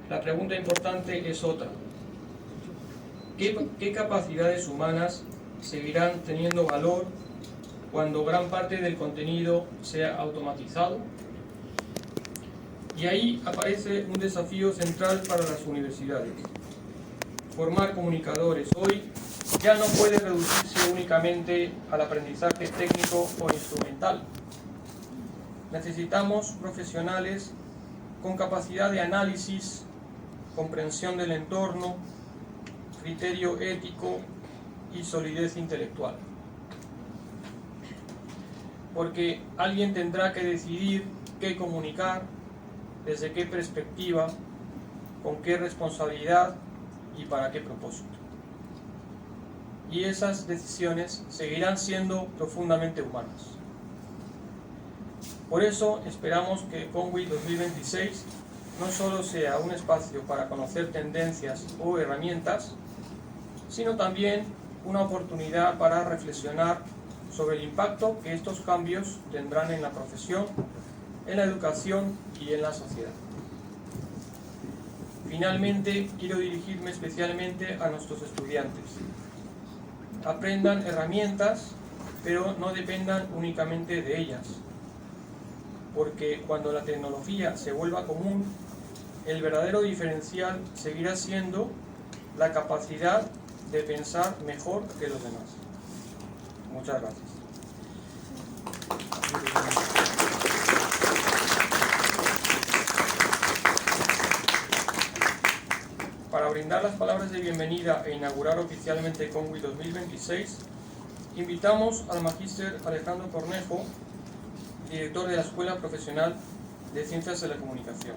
la pregunta importante es otra. ¿Qué capacidades humanas seguirán teniendo valor cuando gran parte del contenido sea automatizado? Y ahí aparece un desafío central para las universidades. Formar comunicadores hoy ya no puede reducirse únicamente al aprendizaje técnico o instrumental. Necesitamos profesionales con capacidad de análisis, comprensión del entorno, criterio ético y solidez intelectual. Porque alguien tendrá que decidir qué comunicar, desde qué perspectiva, con qué responsabilidad y para qué propósito. Y esas decisiones seguirán siendo profundamente humanas. Por eso esperamos que Conway 2026 no solo sea un espacio para conocer tendencias o herramientas, sino también una oportunidad para reflexionar sobre el impacto que estos cambios tendrán en la profesión, en la educación y en la sociedad. Finalmente, quiero dirigirme especialmente a nuestros estudiantes. Aprendan herramientas, pero no dependan únicamente de ellas, porque cuando la tecnología se vuelva común, el verdadero diferencial seguirá siendo la capacidad de pensar mejor que los demás. Muchas gracias. Para brindar las palabras de bienvenida e inaugurar oficialmente Conway 2026, invitamos al magíster Alejandro Cornejo, director de la Escuela Profesional de Ciencias de la Comunicación.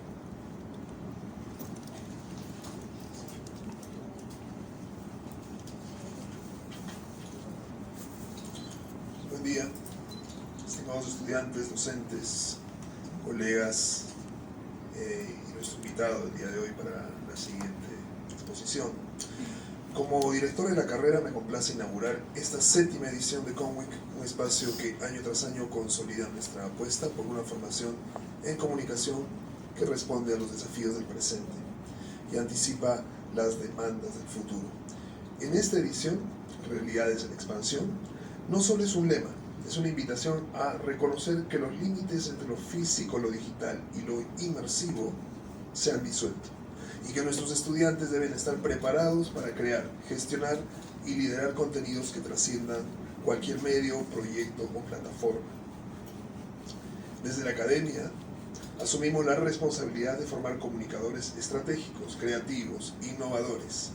Buen día, estimados estudiantes, docentes, colegas y nuestro invitado del día de hoy para la siguiente exposición. Como director de la carrera me complace inaugurar esta 7ª edición de Conwic, un espacio que año tras año consolida nuestra apuesta por una formación en comunicación que responde a los desafíos del presente y anticipa las demandas del futuro. En esta edición, Realidades en Expansión, no solo es un lema, es una invitación a reconocer que los límites entre lo físico, lo digital y lo inmersivo se han disuelto, y que nuestros estudiantes deben estar preparados para crear, gestionar y liderar contenidos que trasciendan cualquier medio, proyecto o plataforma. Desde la academia, asumimos la responsabilidad de formar comunicadores estratégicos, creativos, innovadores,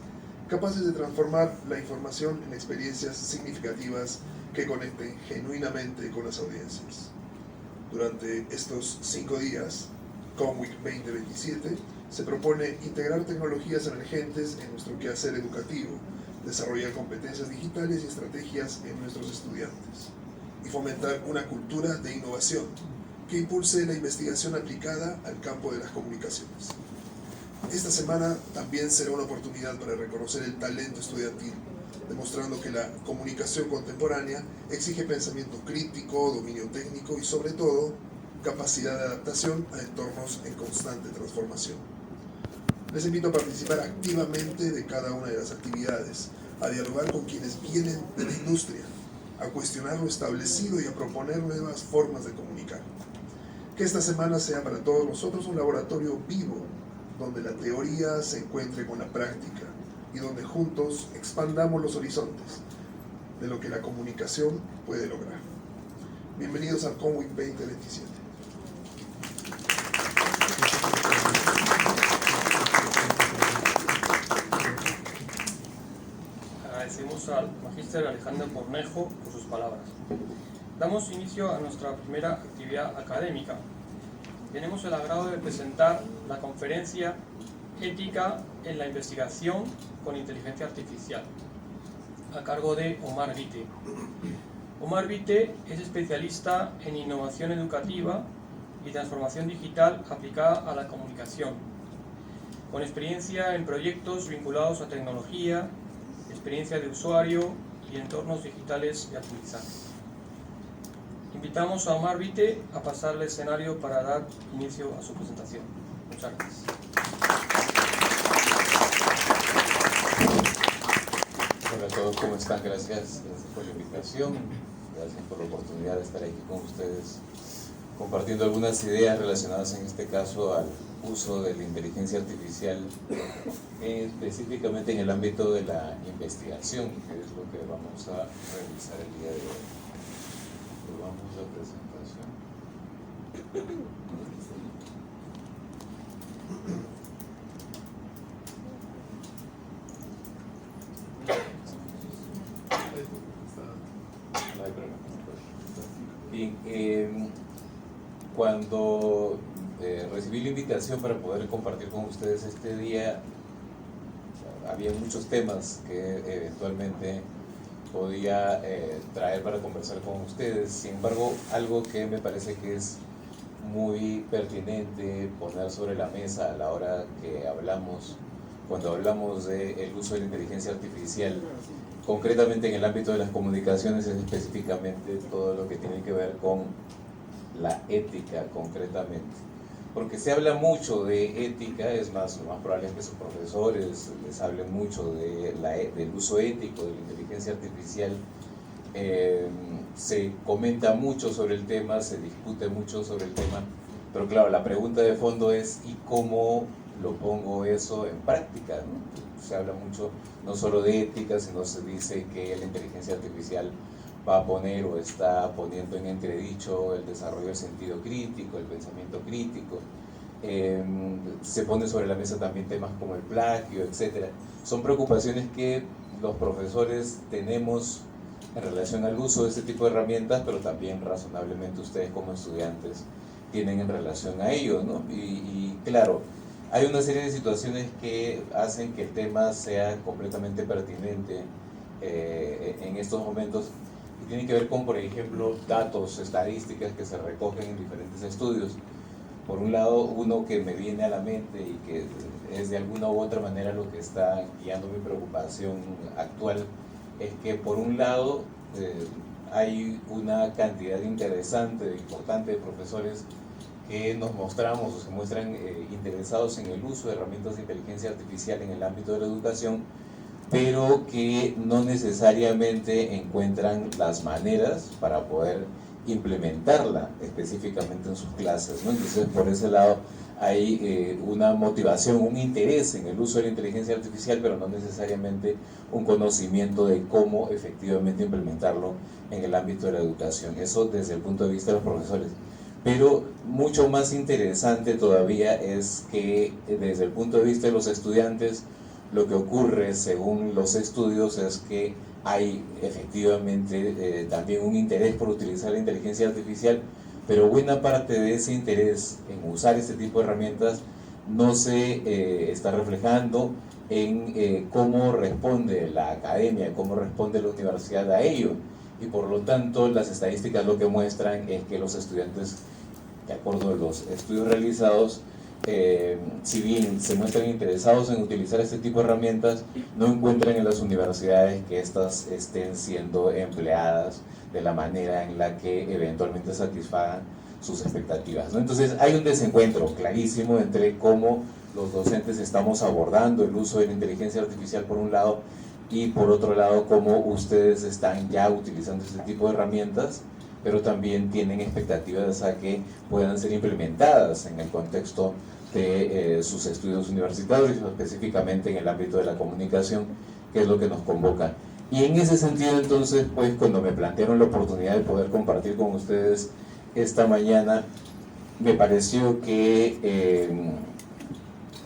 capaces de transformar la información en experiencias significativas que conecten genuinamente con las audiencias. Durante estos 5 días, Conwic 2027 se propone integrar tecnologías emergentes en nuestro quehacer educativo, desarrollar competencias digitales y estrategias en nuestros estudiantes, y fomentar una cultura de innovación que impulse la investigación aplicada al campo de las comunicaciones. Esta semana también será una oportunidad para reconocer el talento estudiantil, demostrando que la comunicación contemporánea exige pensamiento crítico, dominio técnico y, sobre todo, capacidad de adaptación a entornos en constante transformación. Les invito a participar activamente de cada una de las actividades, a dialogar con quienes vienen de la industria, a cuestionar lo establecido y a proponer nuevas formas de comunicar. Que esta semana sea para todos nosotros un laboratorio vivo, donde la teoría se encuentre con la práctica y donde juntos expandamos los horizontes de lo que la comunicación puede lograr. Bienvenidos al Conwic 2027. Agradecemos al magíster Alejandro Cornejo por sus palabras. Damos inicio a nuestra primera actividad académica. Tenemos el agrado de presentar la conferencia Ética en la Investigación con Inteligencia Artificial, a cargo de Omar Vite. Omar Vite es especialista en innovación educativa y transformación digital aplicada a la comunicación, con experiencia en proyectos vinculados a tecnología, experiencia de usuario y entornos digitales de aprendizaje. Invitamos a Omar Vite a pasar el escenario para dar inicio a su presentación. Muchas gracias. ¿Cómo están? Gracias por la invitación, gracias por la oportunidad de estar aquí con ustedes compartiendo algunas ideas relacionadas en este caso al uso de la inteligencia artificial, específicamente en el ámbito de la investigación, que es lo que vamos a realizar el día de hoy. Probamos la presentación. No hay problema. Bien, cuando recibí la invitación para poder compartir con ustedes este día, había muchos temas que eventualmente podía traer para conversar con ustedes. Sin embargo, algo que me parece que es muy pertinente poner sobre la mesa a la hora que hablamos, cuando hablamos del uso de la inteligencia artificial, concretamente en el ámbito de las comunicaciones, es específicamente todo lo que tiene que ver con la ética concretamente. Porque se habla mucho de ética, es más, lo más probable es que sus profesores les hablen mucho del uso ético de la inteligencia artificial. Se comenta mucho sobre el tema, se discute mucho sobre el tema, pero claro, la pregunta de fondo es ¿y cómo lo pongo eso en práctica? ¿No? Se habla mucho no solo de ética, sino se dice que la inteligencia artificial va a poner o está poniendo en entredicho el desarrollo del sentido crítico, el pensamiento crítico. Se pone sobre la mesa también temas como el plagio, etc. Son preocupaciones que los profesores tenemos en relación al uso de este tipo de herramientas, pero también razonablemente ustedes como estudiantes tienen en relación a ello, ¿no? Y claro, hay una serie de situaciones que hacen que el tema sea completamente pertinente en estos momentos, y tiene que ver con, por ejemplo, datos, estadísticas que se recogen en diferentes estudios. Por un lado, uno que me viene a la mente y que es de alguna u otra manera lo que está guiando mi preocupación actual, es que por un lado hay una cantidad interesante, importante de profesores que nos mostramos o se muestran interesados en el uso de herramientas de inteligencia artificial en el ámbito de la educación, pero que no necesariamente encuentran las maneras para poder implementarla específicamente en sus clases, ¿no? Entonces, por ese lado hay una motivación, un interés en el uso de la inteligencia artificial, pero no necesariamente un conocimiento de cómo efectivamente implementarlo en el ámbito de la educación. Eso desde el punto de vista de los profesores. Pero mucho más interesante todavía es que desde el punto de vista de los estudiantes, lo que ocurre según los estudios es que hay efectivamente también un interés por utilizar la inteligencia artificial, pero buena parte de ese interés en usar este tipo de herramientas no se está reflejando en cómo responde la academia, cómo responde la universidad a ello, y por lo tanto las estadísticas lo que muestran es que los estudiantes, de acuerdo a los estudios realizados, si bien se muestran interesados en utilizar este tipo de herramientas, no encuentran en las universidades que éstas estén siendo empleadas de la manera en la que eventualmente satisfagan sus expectativas, ¿no? Entonces hay un desencuentro clarísimo entre cómo los docentes estamos abordando el uso de la inteligencia artificial por un lado, y por otro lado cómo ustedes están ya utilizando este tipo de herramientas, pero también tienen expectativas a que puedan ser implementadas en el contexto de sus estudios universitarios, específicamente en el ámbito de la comunicación, que es lo que nos convoca. Y en ese sentido, entonces, pues cuando me plantearon la oportunidad de poder compartir con ustedes esta mañana, me pareció que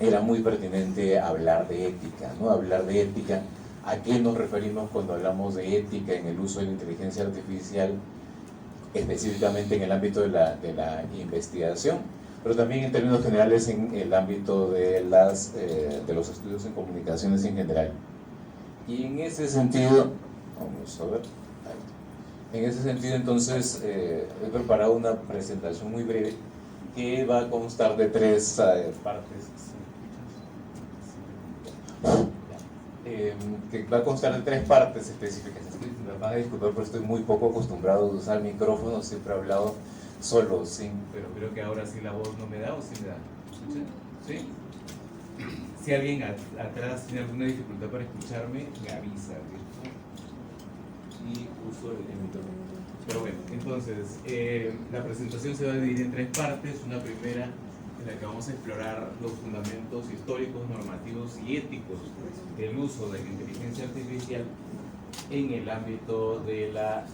era muy pertinente hablar de ética, ¿no? Hablar de ética. ¿A qué nos referimos cuando hablamos de ética en el uso de la inteligencia artificial, específicamente en el ámbito de la investigación, pero también en términos generales en el ámbito de los estudios en comunicaciones en general? Y en ese sentido, vamos a ver, en ese sentido entonces he preparado una presentación muy breve que va a constar de tres partes. Que va a constar de tres partes específicas. Me van a disculpar, pero estoy muy poco acostumbrado a usar micrófonos, siempre he hablado solo, sí, pero creo que ahora sí la voz no me da, o sí me da. ¿Escuchan? ¿Sí? Si alguien atrás tiene alguna dificultad para escucharme, me avisa, ¿cierto? y uso del entorno. Pero bueno, entonces, la presentación se va a dividir en tres partes. Una primera en la que vamos a explorar los fundamentos históricos, normativos y éticos del uso de la inteligencia artificial en el ámbito de la...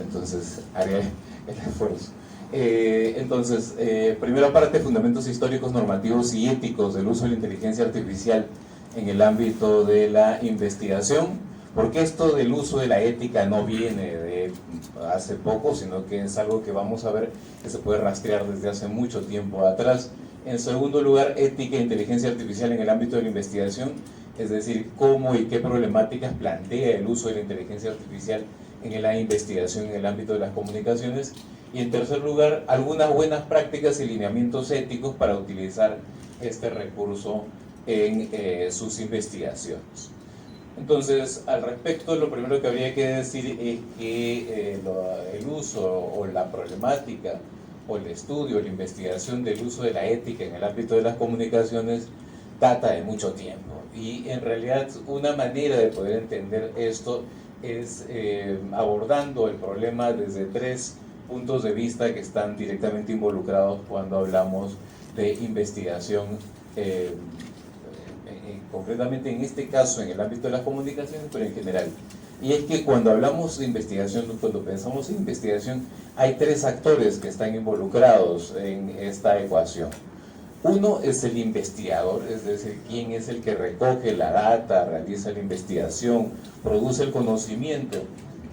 Entonces, haré el esfuerzo. Primera parte, fundamentos históricos, normativos y éticos del uso de la inteligencia artificial en el ámbito de la investigación. Porque esto del uso de la ética no viene de hace poco, sino que es algo que vamos a ver que se puede rastrear desde hace mucho tiempo atrás. En segundo lugar, ética e inteligencia artificial en el ámbito de la investigación, es decir, cómo y qué problemáticas plantea el uso de la inteligencia artificial en la investigación en el ámbito de las comunicaciones. Y en tercer lugar, algunas buenas prácticas y lineamientos éticos para utilizar este recurso en sus investigaciones. Entonces, al respecto, lo primero que habría que decir es que el uso o la problemática o el estudio, la investigación del uso de la ética en el ámbito de las comunicaciones data de mucho tiempo. Y en realidad una manera de poder entender esto es abordando el problema desde tres puntos de vista que están directamente involucrados cuando hablamos de investigación, concretamente en este caso en el ámbito de las comunicaciones, pero en general. Y es que cuando hablamos de investigación, cuando pensamos en investigación, hay tres actores que están involucrados en esta ecuación. Uno es el investigador, es decir, quién es el que recoge la data, realiza la investigación, produce el conocimiento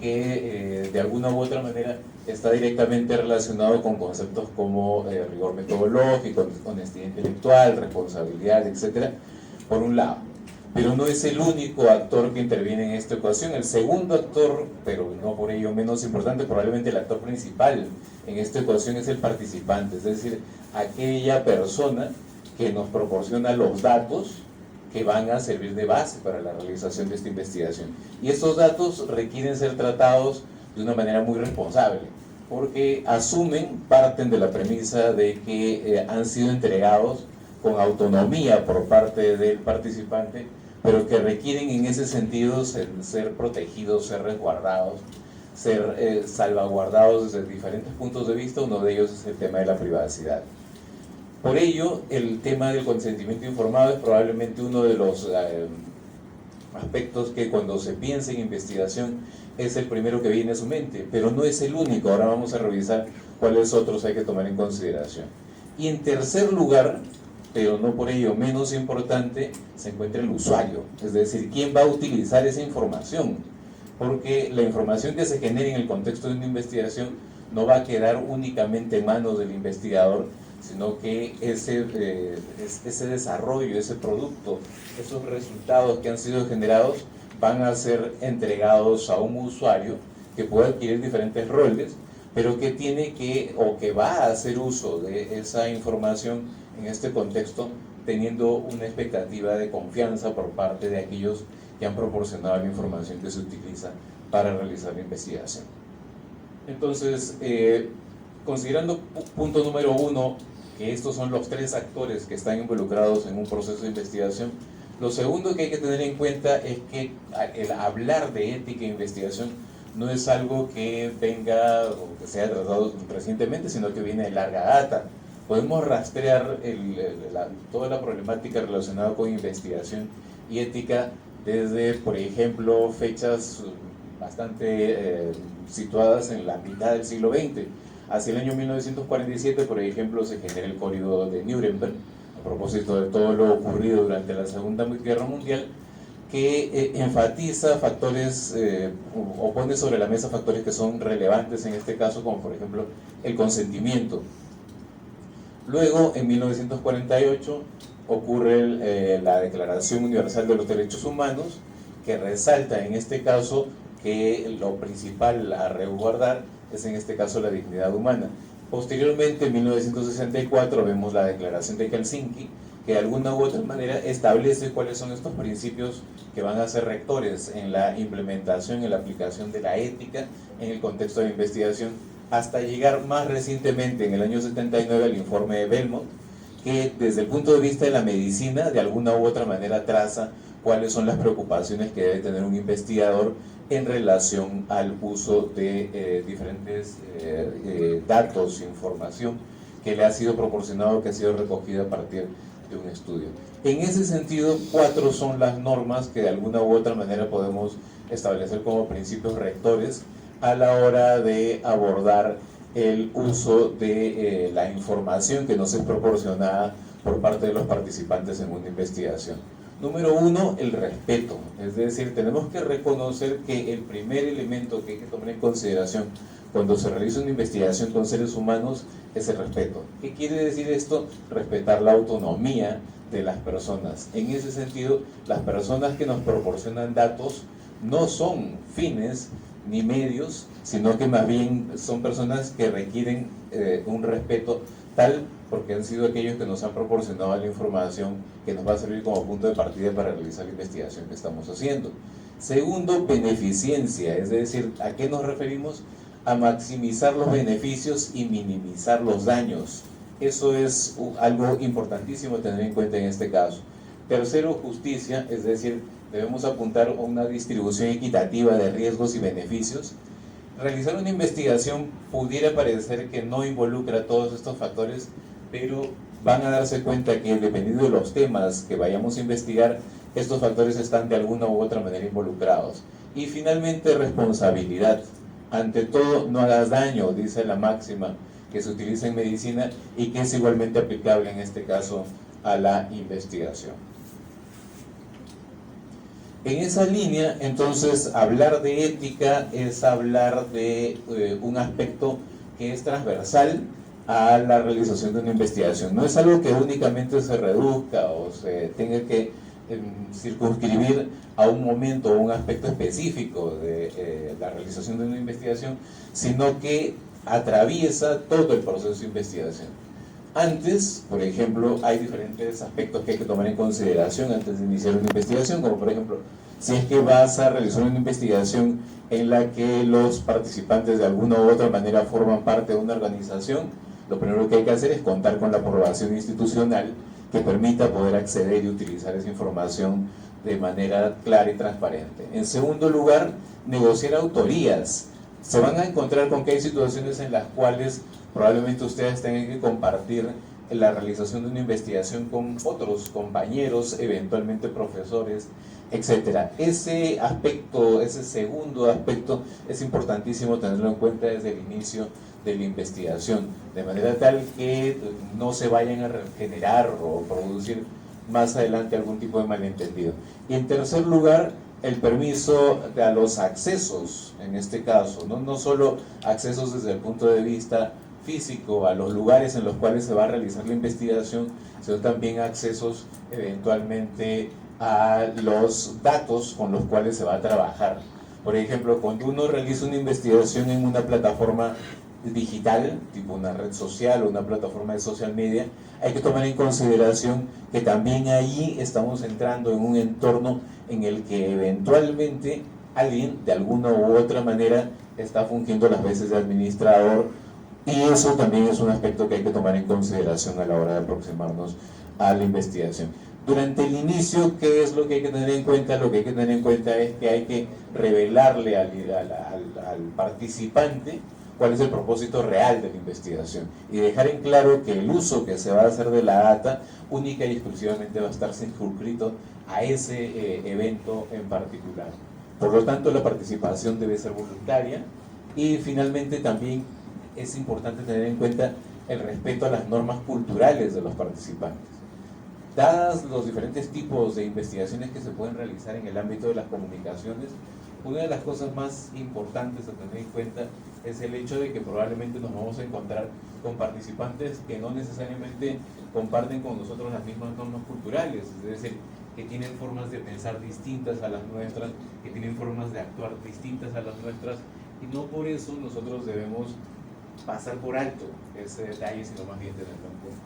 que de alguna u otra manera está directamente relacionado con conceptos como rigor metodológico, honestidad intelectual, responsabilidad, etc. Por un lado, pero no es el único actor que interviene en esta ecuación. El segundo actor, pero no por ello menos importante, probablemente el actor principal en esta ecuación es el participante, es decir, aquella persona que nos proporciona los datos que van a servir de base para la realización de esta investigación. Y estos datos requieren ser tratados de una manera muy responsable, porque parten de la premisa de que han sido entregados con autonomía por parte del participante, pero que requieren en ese sentido ser protegidos, ser resguardados, ser salvaguardados desde diferentes puntos de vista. Uno de ellos es el tema de la privacidad. Por ello, el tema del consentimiento informado es probablemente uno de los aspectos que cuando se piensa en investigación es el primero que viene a su mente, pero no es el único. Ahora vamos a revisar cuáles otros hay que tomar en consideración. Y en tercer lugar, pero no por ello menos importante, se encuentra el usuario, es decir, quién va a utilizar esa información, porque la información que se genere en el contexto de una investigación no va a quedar únicamente en manos del investigador, sino que ese desarrollo, ese producto, esos resultados que han sido generados van a ser entregados a un usuario que puede adquirir diferentes roles, pero que que va a hacer uso de esa información en este contexto, teniendo una expectativa de confianza por parte de aquellos que han proporcionado la información que se utiliza para realizar la investigación. Entonces, considerando punto número 1, que estos son los tres actores que están involucrados en un proceso de investigación, lo segundo que hay que tener en cuenta es que el hablar de ética e investigación no es algo que venga o que se haya tratado recientemente, sino que viene de larga data. Podemos rastrear toda la problemática relacionada con investigación y ética desde, por ejemplo, fechas bastante situadas en la mitad del siglo XX. Hacia el año 1947, por ejemplo, se genera el Código de Nuremberg, a propósito de todo lo ocurrido durante la Segunda Guerra Mundial, que enfatiza factores o pone sobre la mesa factores que son relevantes en este caso, como por ejemplo el consentimiento. Luego, en 1948, ocurre la Declaración Universal de los Derechos Humanos, que resalta en este caso que lo principal a resguardar es en este caso la dignidad humana. Posteriormente, en 1964, vemos la Declaración de Helsinki, que de alguna u otra manera establece cuáles son estos principios que van a ser rectores en la implementación y la aplicación de la ética en el contexto de investigación, hasta llegar más recientemente, en el año 79, al informe de Belmont, que desde el punto de vista de la medicina, de alguna u otra manera traza cuáles son las preocupaciones que debe tener un investigador en relación al uso de diferentes datos, información que le ha sido proporcionado, que ha sido recogida a partir de un estudio. En ese sentido, 4 son las normas que de alguna u otra manera podemos establecer como principios rectores a la hora de abordar el uso de la información que nos es proporcionada por parte de los participantes en una investigación. Número 1, el respeto. Es decir, tenemos que reconocer que el primer elemento que hay que tomar en consideración cuando se realiza una investigación con seres humanos es el respeto. ¿Qué quiere decir esto? Respetar la autonomía de las personas. En ese sentido, las personas que nos proporcionan datos no son fines ni medios, sino que más bien son personas que requieren un respeto tal, porque han sido aquellos que nos han proporcionado la información que nos va a servir como punto de partida para realizar la investigación que estamos haciendo. Segundo, beneficencia, es decir, ¿a qué nos referimos? A maximizar los beneficios y minimizar los daños. Eso es algo importantísimo tener en cuenta en este caso. Tercero, justicia, es decir, debemos apuntar a una distribución equitativa de riesgos y beneficios. Realizar una investigación pudiera parecer que no involucra todos estos factores, pero van a darse cuenta que dependiendo de los temas que vayamos a investigar, estos factores están de alguna u otra manera involucrados. Y finalmente, responsabilidad. Ante todo, no hagas daño, dice la máxima que se utiliza en medicina y que es igualmente aplicable en este caso a la investigación. En esa línea, entonces, hablar de ética es hablar de un aspecto que es transversal a la realización de una investigación. No es algo que únicamente se reduzca o se tenga que circunscribir a un momento o un aspecto específico de la realización de una investigación, sino que atraviesa todo el proceso de investigación. Antes, por ejemplo, hay diferentes aspectos que hay que tomar en consideración antes de iniciar una investigación, como por ejemplo, si es que vas a realizar una investigación en la que los participantes de alguna u otra manera forman parte de una organización, lo primero que hay que hacer es contar con la aprobación institucional que permita poder acceder y utilizar esa información de manera clara y transparente. En segundo lugar, negociar autorías. Se van a encontrar con que hay situaciones en las cuales probablemente ustedes tengan que compartir la realización de una investigación con otros compañeros, eventualmente profesores, etc. Ese aspecto, ese segundo aspecto, es importantísimo tenerlo en cuenta desde el inicio de la investigación, de manera tal que no se vayan a generar o producir más adelante algún tipo de malentendido. Y en tercer lugar, el permiso a los accesos, en este caso, no solo accesos desde el punto de vista físico a los lugares en los cuales se va a realizar la investigación, sino también accesos eventualmente a los datos con los cuales se va a trabajar. Por ejemplo, cuando uno realiza una investigación en una plataforma digital, tipo una red social o una plataforma de social media, hay que tomar en consideración que también ahí estamos entrando en un entorno en el que eventualmente alguien de alguna u otra manera está fungiendo las veces de administrador, y eso también es un aspecto que hay que tomar en consideración a la hora de aproximarnos a la investigación. Durante el inicio, ¿qué es lo que hay que tener en cuenta? Lo que hay que tener en cuenta es que hay que revelarle al participante cuál es el propósito real de la investigación y dejar en claro que el uso que se va a hacer de la data única y exclusivamente va a estar circunscrito a ese evento en particular. Por lo tanto, la participación debe ser voluntaria y finalmente también es importante tener en cuenta el respeto a las normas culturales de los participantes. Dadas los diferentes tipos de investigaciones que se pueden realizar en el ámbito de las comunicaciones, una de las cosas más importantes a tener en cuenta es el hecho de que probablemente nos vamos a encontrar con participantes que no necesariamente comparten con nosotros las mismas normas culturales, es decir, que tienen formas de pensar distintas a las nuestras, que tienen formas de actuar distintas a las nuestras, y no por eso nosotros debemos pasar por alto ese detalle, sino más bien tenerlo en cuenta.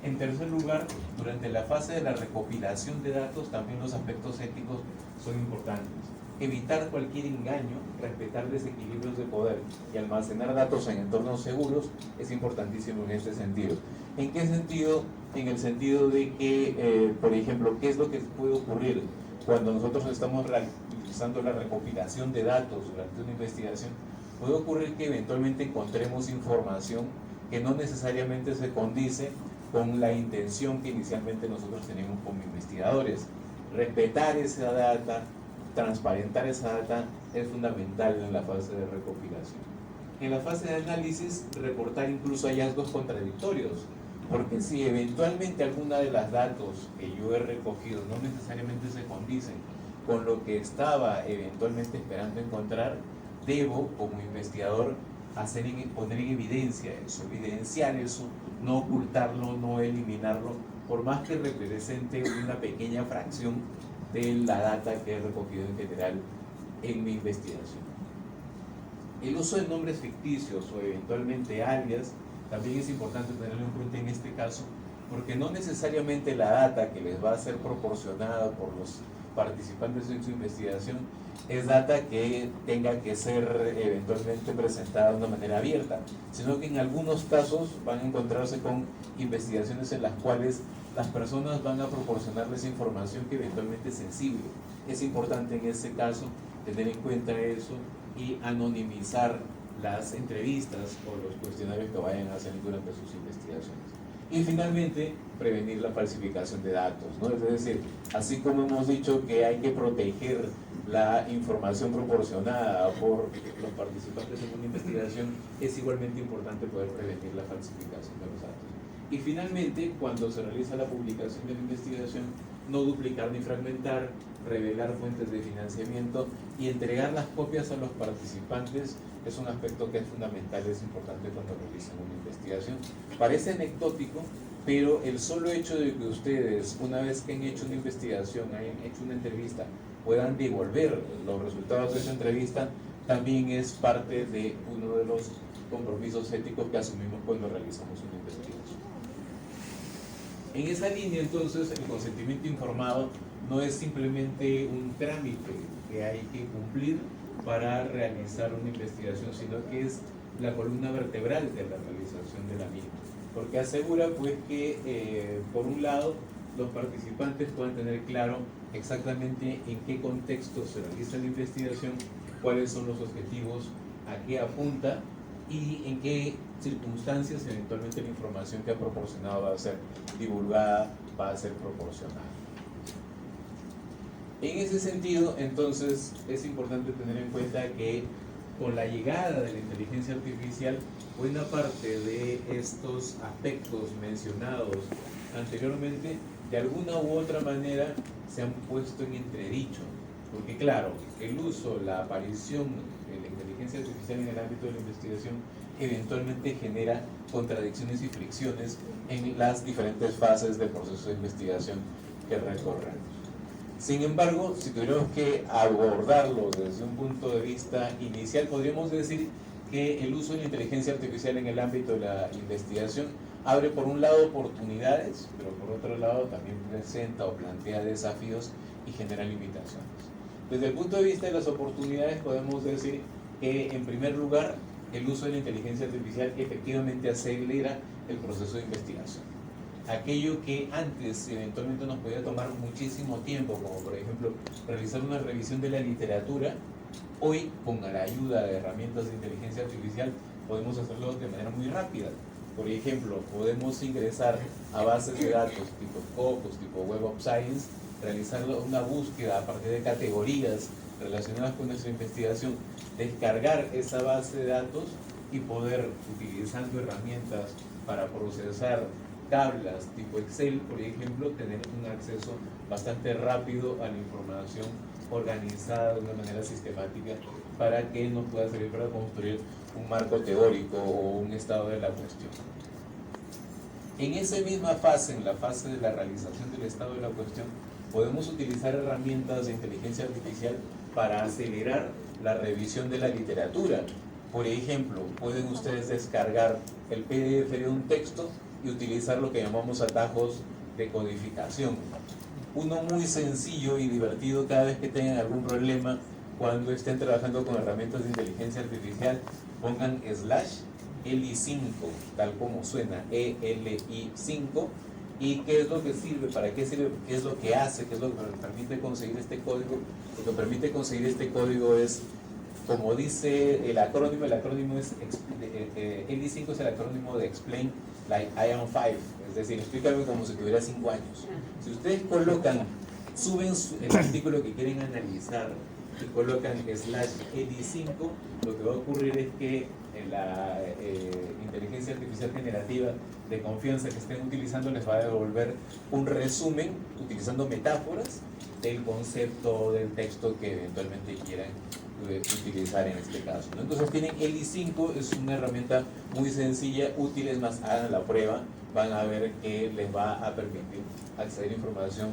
En tercer lugar, durante la fase de la recopilación de datos, también los aspectos éticos son importantes. Evitar cualquier engaño, respetar desequilibrios de poder y almacenar datos en entornos seguros es importantísimo en este sentido. ¿En qué sentido? En el sentido de que, por ejemplo, ¿qué es lo que puede ocurrir? cuando nosotros estamos realizando la recopilación de datos durante una investigación, puede ocurrir que eventualmente encontremos información que no necesariamente se condice con la intención que inicialmente nosotros tenemos como investigadores. Respetar esa data, transparentar esa data es fundamental en la fase de recopilación. En la fase de análisis, reportar incluso hallazgos contradictorios, porque si eventualmente alguna de las datos que yo he recogido no necesariamente se condicen con lo que estaba eventualmente esperando encontrar, debo como investigador poner en evidencia eso, evidenciar eso, no ocultarlo, no eliminarlo, por más que represente una pequeña fracción de la data que he recogido en general en mi investigación. El uso de nombres ficticios o eventualmente alias también es importante tenerlo en cuenta en este caso, porque no necesariamente la data que les va a ser proporcionada por los participantes en su investigación es data que tenga que ser eventualmente presentada de una manera abierta, sino que en algunos casos van a encontrarse con investigaciones en las cuales las personas van a proporcionarles información que eventualmente es sensible. Es importante en ese caso tener en cuenta eso y anonimizar las entrevistas o los cuestionarios que vayan a hacer durante sus investigaciones. Y finalmente, prevenir la falsificación de datos, ¿no? Es decir, así como hemos dicho que hay que proteger la información proporcionada por los participantes en una investigación, es igualmente importante poder prevenir la falsificación de los datos. Y finalmente, cuando se realiza la publicación de la investigación, no duplicar ni fragmentar, revelar fuentes de financiamiento y entregar las copias a los participantes es un aspecto que es fundamental, es importante cuando realizan una investigación. Parece anecdótico, pero el solo hecho de que ustedes, una vez que han hecho una investigación, hayan hecho una entrevista, puedan devolver los resultados de esa entrevista, también es parte de uno de los compromisos éticos que asumimos cuando realizamos una investigación. En esa línea, entonces, el consentimiento informado no es simplemente un trámite que hay que cumplir para realizar una investigación, sino que es la columna vertebral de la realización de la misma, porque asegura pues que por un lado los participantes puedan tener claro exactamente en qué contexto se realiza la investigación, cuáles son los objetivos, a qué apunta y en qué circunstancias eventualmente la información que ha proporcionado va a ser divulgada, va a ser proporcionada. En ese sentido, entonces, es importante tener en cuenta que con la llegada de la inteligencia artificial, buena parte de estos aspectos mencionados anteriormente, de alguna u otra manera, se han puesto en entredicho. Porque claro, el uso, la aparición de la inteligencia artificial en el ámbito de la investigación eventualmente genera contradicciones y fricciones en las diferentes fases del proceso de investigación que recorren. Sin embargo, si tuviéramos que abordarlo desde un punto de vista inicial, podríamos decir que el uso de la inteligencia artificial en el ámbito de la investigación abre por un lado oportunidades, pero por otro lado también presenta o plantea desafíos y genera limitaciones. Desde el punto de vista de las oportunidades podemos decir que en primer lugar el uso de la inteligencia artificial efectivamente acelera el proceso de investigación. Aquello que antes eventualmente nos podía tomar muchísimo tiempo, como por ejemplo realizar una revisión de la literatura, hoy con la ayuda de herramientas de inteligencia artificial podemos hacerlo de manera muy rápida. Por ejemplo, podemos ingresar a bases de datos tipo Scopus, tipo Web of Science, realizar una búsqueda a partir de categorías relacionadas con nuestra investigación, descargar esa base de datos y poder, utilizando herramientas para procesar tablas tipo Excel, por ejemplo, tener un acceso bastante rápido a la información organizada de una manera sistemática para que nos pueda servir para construir un marco teórico o un estado de la cuestión. En esa misma fase, en la fase de la realización del estado de la cuestión, podemos utilizar herramientas de inteligencia artificial para acelerar la revisión de la literatura. Por ejemplo, pueden ustedes descargar el PDF de un texto y utilizar lo que llamamos atajos de codificación. Uno muy sencillo y divertido cada vez que tengan algún problema cuando estén trabajando con herramientas de inteligencia artificial, pongan /ELI5, tal como suena, ELI5, ¿Y qué es lo que sirve? ¿Para qué sirve? ¿Qué es lo que hace? ¿Qué es lo que permite conseguir este código? Lo que permite conseguir este código es, como dice el acrónimo es, ELI5 es el acrónimo de Explain Like I Am 5, es decir, explícame como si tuviera 5 años. Si ustedes suben el artículo que quieren analizar y colocan /ELI5, lo que va a ocurrir es que en la inteligencia artificial generativa de confianza que estén utilizando les va a devolver un resumen utilizando metáforas del concepto del texto que eventualmente quieran utilizar en este caso, ¿no? Entonces tienen ELI5, es una herramienta muy sencilla, útil, es más, hagan la prueba, van a ver que les va a permitir acceder a información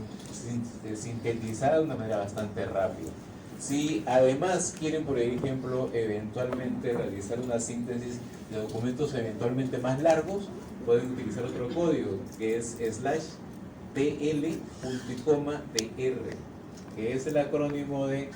sintetizada de una manera bastante rápida. Si además quieren, por ejemplo, eventualmente realizar una síntesis de documentos eventualmente más largos, pueden utilizar otro código que es /tl.dr, que es el acrónimo de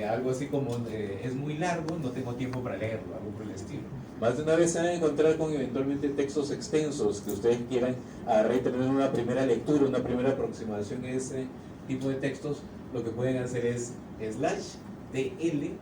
algo así como es muy largo, no tengo tiempo para leerlo, algo por el estilo. Más de una vez se van a encontrar con eventualmente textos extensos que ustedes quieran tener una primera lectura, una primera aproximación a ese tipo de textos. Lo que pueden hacer es /tl.dr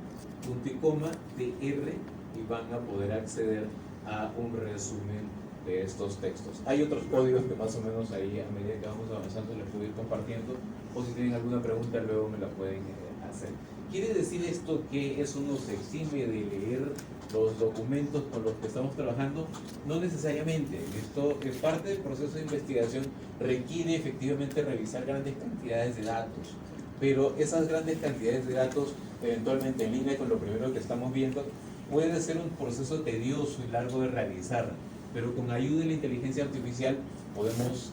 y van a poder acceder a un resumen de estos textos. Hay otros códigos que más o menos ahí a medida que vamos avanzando les puedo ir compartiendo, o si tienen alguna pregunta luego me la pueden hacer. ¿Quiere decir esto que eso nos exime de leer los documentos con los que estamos trabajando? No necesariamente. Esto es parte del proceso de investigación, requiere efectivamente revisar grandes cantidades de datos, pero esas grandes cantidades de datos, eventualmente en línea con lo primero que estamos viendo, puede ser un proceso tedioso y largo de realizar, pero con ayuda de la inteligencia artificial podemos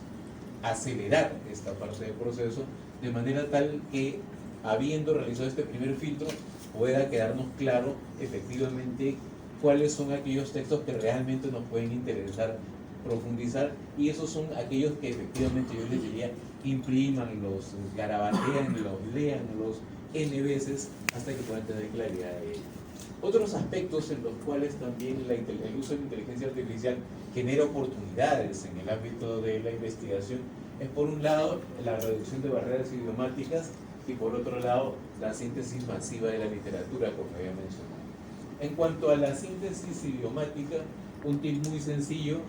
acelerar esta parte del proceso de manera tal que, habiendo realizado este primer filtro, pueda quedarnos claro efectivamente cuáles son aquellos textos que realmente nos pueden interesar profundizar, y esos son aquellos que efectivamente yo les diría impriman, los garabatean, los lean, los n veces hasta que puedan tener claridad de ello. Otros aspectos en los cuales también el uso de la inteligencia artificial genera oportunidades en el ámbito de la investigación es, por un lado, la reducción de barreras idiomáticas y, por otro lado, la síntesis masiva de la literatura, como había mencionado. En cuanto a la síntesis idiomática, un tip muy sencillo: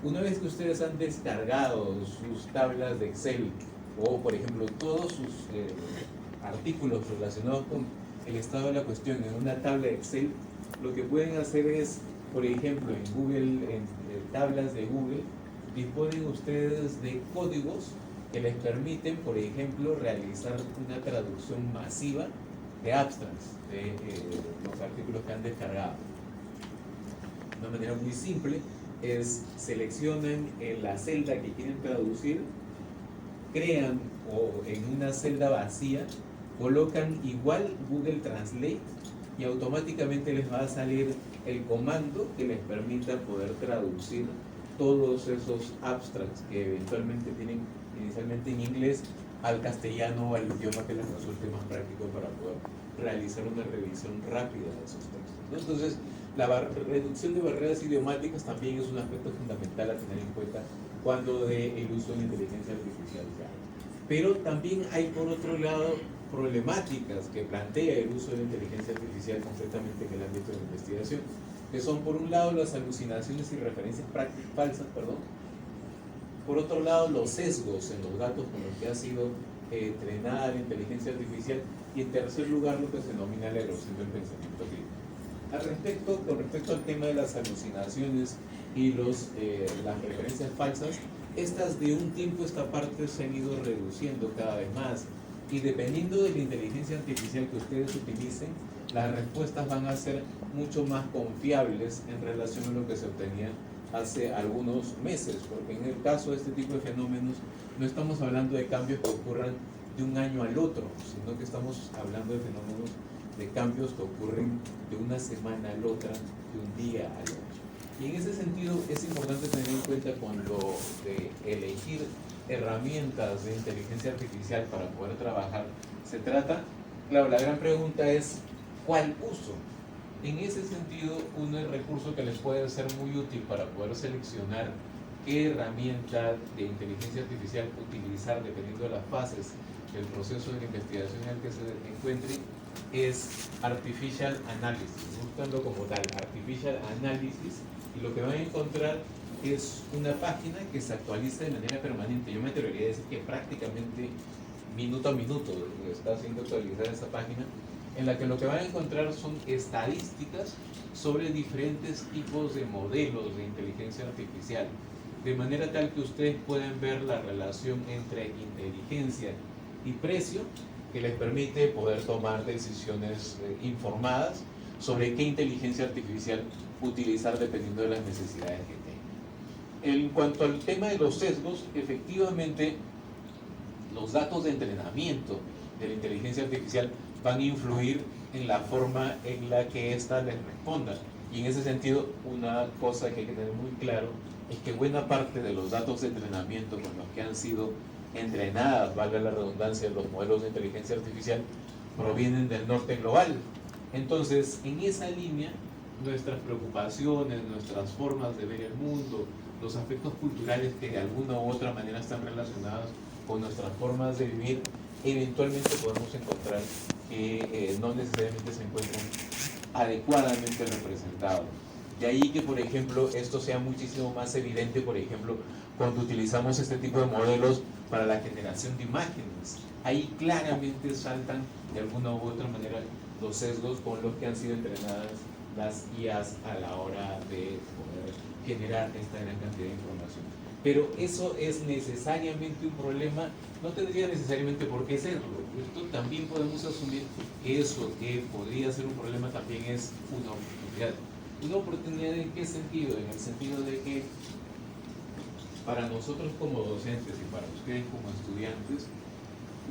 una vez que ustedes han descargado sus tablas de Excel o, por ejemplo, todos sus artículos relacionados con el estado de la cuestión en una tabla de Excel, lo que pueden hacer es, por ejemplo, en Google, en tablas de Google, disponen ustedes de códigos que les permiten, por ejemplo, realizar una traducción masiva de abstracts de los artículos que han descargado. De una manera muy simple es: seleccionan en la celda que quieren traducir, crean o en una celda vacía colocan igual Google Translate y automáticamente les va a salir el comando que les permita poder traducir todos esos abstracts que eventualmente tienen inicialmente en inglés al castellano o al idioma que les resulte más práctico para poder realizar una revisión rápida de esos textos, ¿no? Entonces, la reducción de barreras idiomáticas también es un aspecto fundamental a tener en cuenta cuando el uso de la inteligencia artificial se habla. Pero también hay, por otro lado, problemáticas que plantea el uso de la inteligencia artificial concretamente en el ámbito de la investigación, que son, por un lado, las alucinaciones y referencias falsas, por otro lado, los sesgos en los datos con los que ha sido entrenada la inteligencia artificial, y en tercer lugar, lo que se denomina la erosión del pensamiento crítico. Con respecto al tema de las alucinaciones y las referencias falsas, estas de un tiempo a esta parte se han ido reduciendo cada vez más, y dependiendo de la inteligencia artificial que ustedes utilicen, las respuestas van a ser mucho más confiables en relación a lo que se obtenía hace algunos meses, porque en el caso de este tipo de fenómenos no estamos hablando de cambios que ocurran de un año al otro, sino que estamos hablando de fenómenos de cambios que ocurren de una semana a la otra, de un día al otro. Y en ese sentido es importante tener en cuenta, cuando de elegir herramientas de inteligencia artificial para poder trabajar se trata, claro, la gran pregunta es ¿cuál uso? En ese sentido, un recurso que les puede ser muy útil para poder seleccionar qué herramienta de inteligencia artificial utilizar dependiendo de las fases del proceso de la investigación en el que se encuentre, es Artificial Analysis. Búscalo como tal, Artificial Analysis, y lo que van a encontrar es una página que se actualiza de manera permanente. Yo me atrevería a decir que prácticamente minuto a minuto está siendo actualizada esa página, en la que lo que van a encontrar son estadísticas sobre diferentes tipos de modelos de inteligencia artificial, de manera tal que ustedes pueden ver la relación entre inteligencia y precio, que les permite poder tomar decisiones informadas sobre qué inteligencia artificial utilizar dependiendo de las necesidades que tengan. En cuanto al tema de los sesgos, efectivamente los datos de entrenamiento de la inteligencia artificial van a influir en la forma en la que ésta les responda. Y en ese sentido, una cosa que hay que tener muy claro es que buena parte de los datos de entrenamiento con los que han sido entrenadas, valga la redundancia, los modelos de inteligencia artificial provienen del norte global. Entonces, en esa línea, nuestras preocupaciones, nuestras formas de ver el mundo, los aspectos culturales que de alguna u otra manera están relacionados con nuestras formas de vivir, eventualmente podemos encontrar que no necesariamente se encuentran adecuadamente representados. De ahí que, por ejemplo, esto sea muchísimo más evidente, por ejemplo, cuando utilizamos este tipo de modelos para la generación de imágenes. Ahí claramente saltan de alguna u otra manera los sesgos con los que han sido entrenadas las IAs a la hora de poder generar esta gran cantidad de información. Pero eso es necesariamente un problema, no tendría necesariamente por qué serlo. Esto también podemos asumir que eso que podría ser un problema también es una oportunidad. ¿Una oportunidad en qué sentido? En el sentido de que para nosotros como docentes y para ustedes como estudiantes,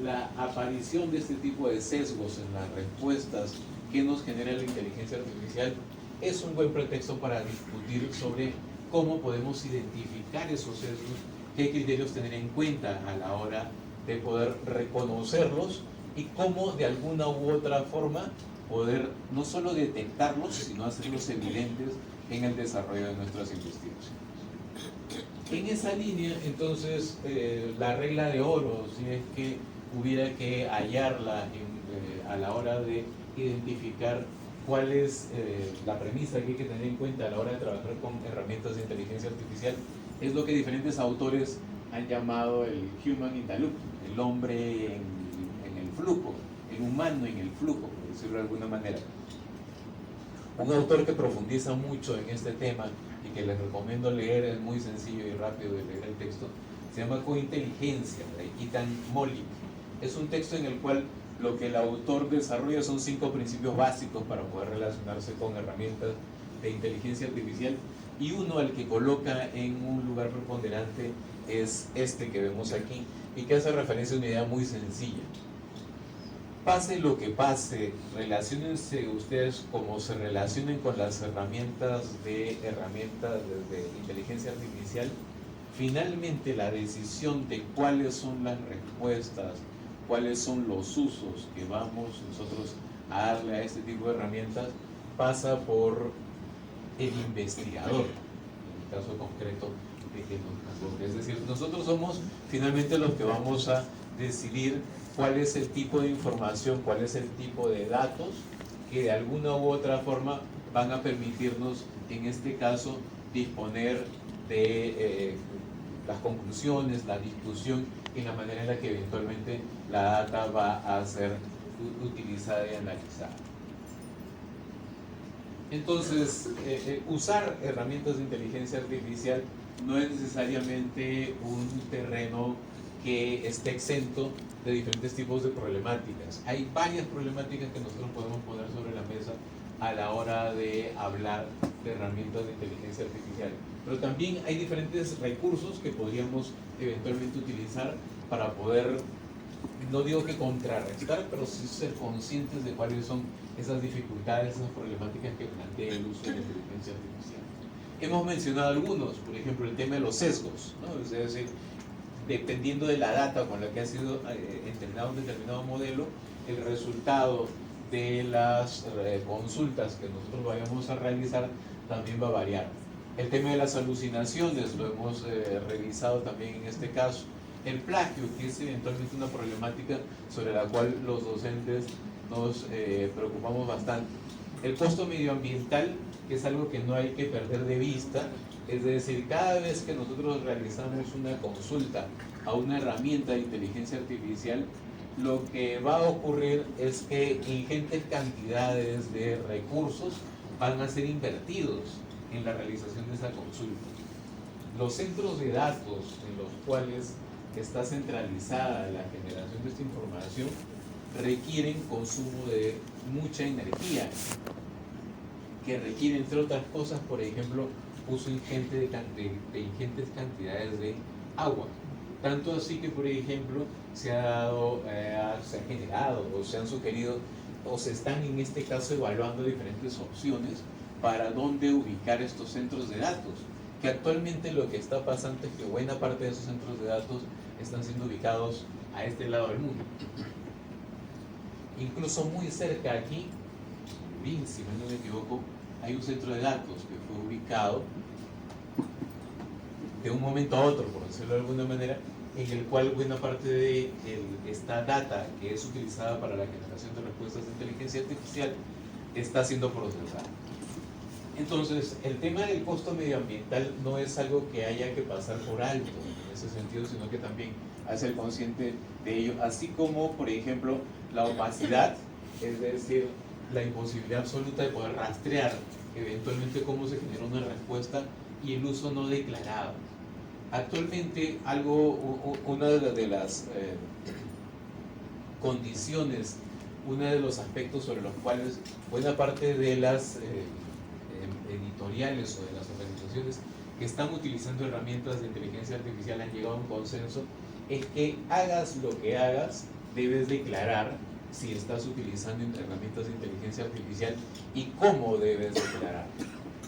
la aparición de este tipo de sesgos en las respuestas que nos genera la inteligencia artificial es un buen pretexto para discutir sobre cómo podemos identificar esos sesgos, qué criterios tener en cuenta a la hora de poder reconocerlos y cómo de alguna u otra forma poder no solo detectarlos, sino hacerlos evidentes en el desarrollo de nuestras investigaciones. En esa línea, entonces, la regla de oro, si es que hubiera que hallarla a la hora de identificar cuál es la premisa que hay que tener en cuenta a la hora de trabajar con herramientas de inteligencia artificial, es lo que diferentes autores han llamado el human in the loop, el hombre en el flujo, el humano en el flujo, por decirlo de alguna manera. Un autor que profundiza mucho en este tema y que les recomiendo leer, es muy sencillo y rápido de leer el texto, se llama Cointeligencia, de Ethan Mollick. Es un texto en el cual lo que el autor desarrolla son 5 principios básicos para poder relacionarse con herramientas de inteligencia artificial, y uno al que coloca en un lugar preponderante es este que vemos aquí, y que hace referencia a una idea muy sencilla. Pase lo que pase, relaciónense ustedes como se relacionen con las herramientas de inteligencia artificial. Finalmente, la decisión de cuáles son las respuestas, cuáles son los usos que vamos nosotros a darle a este tipo de herramientas, pasa por el investigador, en el caso concreto de que nos toque. Es decir, nosotros somos finalmente los que vamos a decidir cuál es el tipo de información, cuál es el tipo de datos que de alguna u otra forma van a permitirnos, en este caso, disponer de las conclusiones, la discusión y la manera en la que eventualmente la data va a ser utilizada y analizada. Entonces, usar herramientas de inteligencia artificial no es necesariamente un terreno que esté exento de diferentes tipos de problemáticas. Hay varias problemáticas que nosotros podemos poner sobre la mesa a la hora de hablar de herramientas de inteligencia artificial. Pero también hay diferentes recursos que podríamos eventualmente utilizar para poder, no digo que contrarrestar, pero sí ser conscientes de cuáles son esas dificultades, esas problemáticas que plantea el uso de la inteligencia artificial. Hemos mencionado algunos, por ejemplo, el tema de los sesgos, ¿no? Es decir, dependiendo de la data con la que ha sido entrenado un determinado modelo, el resultado de las consultas que nosotros vayamos a realizar también va a variar. El tema de las alucinaciones lo hemos revisado también en este caso. El plagio, que es eventualmente una problemática sobre la cual los docentes nos preocupamos bastante. El costo medioambiental, que es algo que no hay que perder de vista, es decir, cada vez que nosotros realizamos una consulta a una herramienta de inteligencia artificial, lo que va a ocurrir es que ingentes cantidades de recursos van a ser invertidos en la realización de esa consulta. Los centros de datos en los cuales está centralizada la generación de esta información requieren consumo de mucha energía, que requiere, entre otras cosas, por ejemplo, uso ingente de ingentes cantidades de agua. Tanto así que, por ejemplo, se ha generado o se han sugerido o se están en este caso evaluando diferentes opciones para dónde ubicar estos centros de datos, que actualmente lo que está pasando es que buena parte de esos centros de datos están siendo ubicados a este lado del mundo. Incluso muy cerca aquí, si no me equivoco, hay un centro de datos que fue ubicado de un momento a otro, por decirlo de alguna manera, en el cual buena parte de esta data que es utilizada para la generación de respuestas de inteligencia artificial está siendo procesada. Entonces, el tema del costo medioambiental no es algo que haya que pasar por alto en ese sentido, sino que también hay que ser consciente de ello, así como, por ejemplo, la opacidad, es decir, la imposibilidad absoluta de poder rastrear eventualmente cómo se genera una respuesta y el uso no declarado. Actualmente, una de las condiciones, uno de los aspectos sobre los cuales buena parte de las editoriales o de las organizaciones que están utilizando herramientas de inteligencia artificial han llegado a un consenso, es que hagas lo que hagas, debes declarar si estás utilizando herramientas de inteligencia artificial y cómo debes declarar.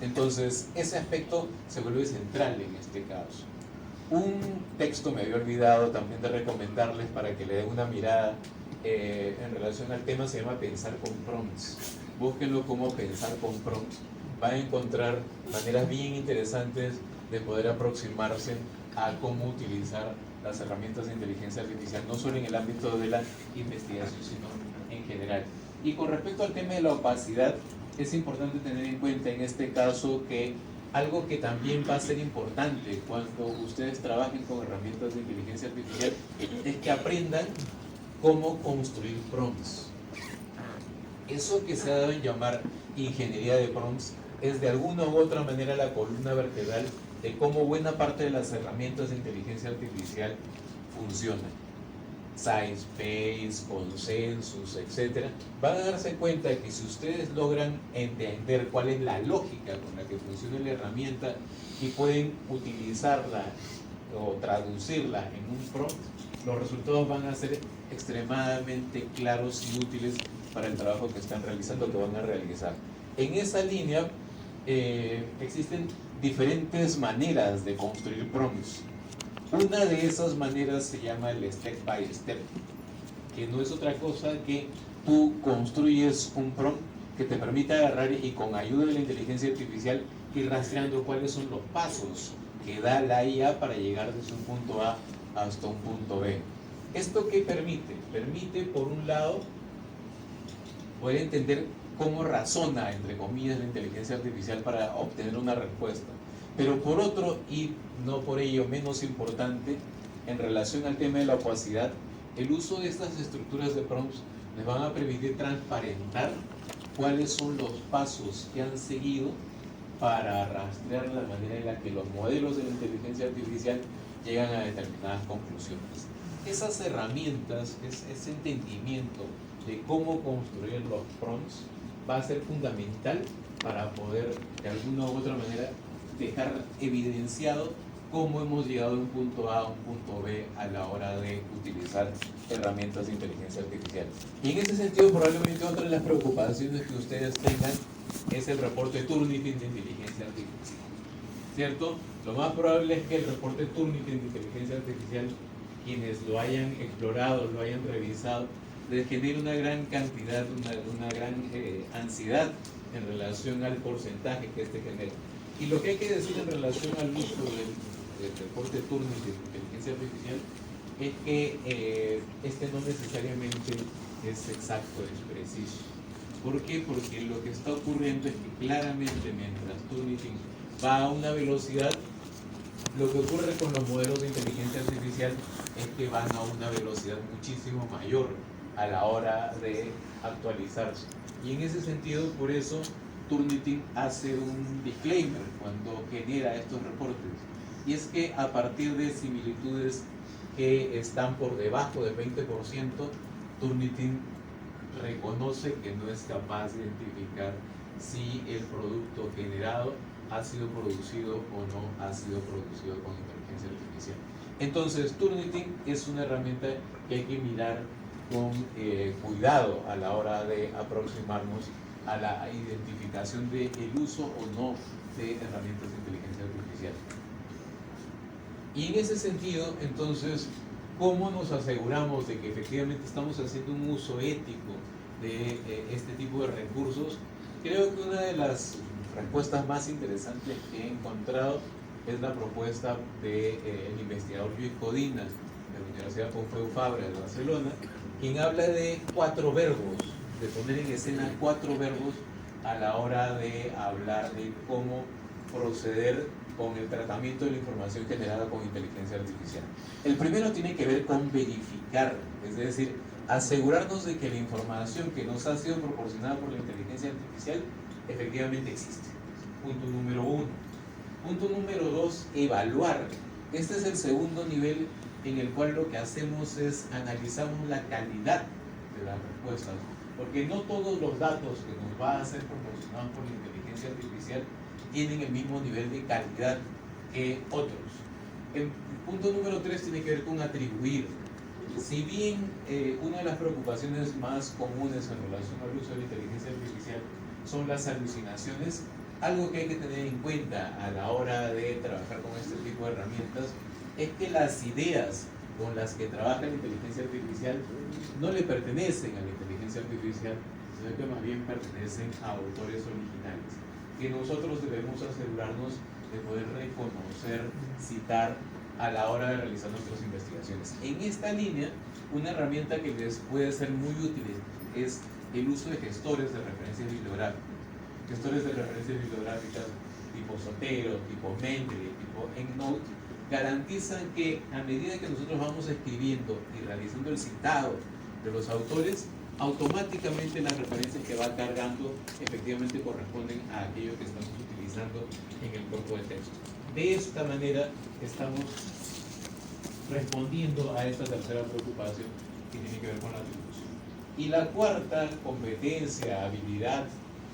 Entonces, ese aspecto se vuelve central en este caso. Un texto me había olvidado también de recomendarles para que le den una mirada en relación al tema, se llama Pensar con Prompts. Búsquenlo como Pensar con Prompts. Van a encontrar maneras bien interesantes de poder aproximarse a cómo utilizar las herramientas de inteligencia artificial, no solo en el ámbito de la investigación, sino en general. Y con respecto al tema de la opacidad, es importante tener en cuenta en este caso que algo que también va a ser importante cuando ustedes trabajen con herramientas de inteligencia artificial es que aprendan cómo construir prompts. Eso que se ha dado en llamar ingeniería de prompts es de alguna u otra manera la columna vertebral de cómo buena parte de las herramientas de inteligencia artificial funcionan. SciSpace, Consensus, etc. Van a darse cuenta de que si ustedes logran entender cuál es la lógica con la que funciona la herramienta y pueden utilizarla o traducirla en un prompt, los resultados van a ser extremadamente claros y útiles para el trabajo que están realizando, que van a realizar. En esa línea existen diferentes maneras de construir prompts. Una de esas maneras se llama el step by step, que no es otra cosa que tú construyes un prompt que te permite agarrar y con ayuda de la inteligencia artificial ir rastreando cuáles son los pasos que da la IA para llegar desde un punto A hasta un punto B. ¿Esto qué permite? Permite, por un lado, poder entender cómo razona, entre comillas, la inteligencia artificial para obtener una respuesta. Pero por otro, y no por ello menos importante, en relación al tema de la opacidad, el uso de estas estructuras de prompts les van a permitir transparentar cuáles son los pasos que han seguido para rastrear la manera en la que los modelos de la inteligencia artificial llegan a determinadas conclusiones. Esas herramientas, ese entendimiento de cómo construir los prompts va a ser fundamental para poder de alguna u otra manera dejar evidenciado cómo hemos llegado de un punto A a un punto B a la hora de utilizar herramientas de inteligencia artificial. Y en ese sentido, probablemente otra de las preocupaciones que ustedes tengan es el reporte Turnitin de inteligencia artificial, ¿cierto? Lo más probable es que el reporte Turnitin de inteligencia artificial, quienes lo hayan explorado, lo hayan revisado, les genere una gran cantidad, una gran ansiedad en relación al porcentaje que este genera. Y lo que hay que decir en relación al uso del reporte Turnitin de inteligencia artificial es que este no necesariamente es exacto, es preciso. ¿Por qué? Porque lo que está ocurriendo es que claramente mientras Turnitin va a una velocidad, lo que ocurre con los modelos de inteligencia artificial es que van a una velocidad muchísimo mayor a la hora de actualizarse. Y en ese sentido, por eso, Turnitin hace un disclaimer cuando genera estos reportes. Y es que a partir de similitudes que están por debajo del 20%, Turnitin reconoce que no es capaz de identificar si el producto generado ha sido producido o no ha sido producido con inteligencia artificial. Entonces, Turnitin es una herramienta que hay que mirar con cuidado a la hora de aproximarnos a la identificación del uso o no de herramientas de inteligencia artificial. Y en ese sentido, entonces, ¿cómo nos aseguramos de que efectivamente estamos haciendo un uso ético de este tipo de recursos? Creo que una de las respuestas más interesantes que he encontrado es la propuesta del investigador Lluís Codina de la Universidad Pompeu Fabra de Barcelona, quien habla de 4 verbos, de poner en escena 4 verbos a la hora de hablar de cómo proceder con el tratamiento de la información generada con inteligencia artificial. El primero tiene que ver con verificar, es decir, asegurarnos de que la información que nos ha sido proporcionada por la inteligencia artificial efectivamente existe. Punto número 1. Punto número 2, evaluar. Este es el segundo nivel en el cual lo que hacemos es analizamos la calidad de las respuestas, porque no todos los datos que nos va a ser proporcionados por la inteligencia artificial tienen el mismo nivel de calidad que otros. El punto número 3 tiene que ver con atribuir. Si bien una de las preocupaciones más comunes en relación al uso de la inteligencia artificial son las alucinaciones, algo que hay que tener en cuenta a la hora de trabajar con este tipo de herramientas es que las ideas con las que trabaja la inteligencia artificial no le pertenecen a la inteligencia artificial, sino que más bien pertenecen a autores originales, que nosotros debemos asegurarnos de poder reconocer, citar a la hora de realizar nuestras investigaciones. En esta línea, una herramienta que les puede ser muy útil es el uso de gestores de referencias bibliográficas. Gestores de referencias bibliográficas tipo Zotero, tipo Mendeley, tipo EndNote, garantizan que a medida que nosotros vamos escribiendo y realizando el citado de los autores, automáticamente las referencias que va cargando efectivamente corresponden a aquello que estamos utilizando en el cuerpo de texto. De esta manera estamos respondiendo a esta tercera preocupación que tiene que ver con la atribución. Y la cuarta competencia, habilidad,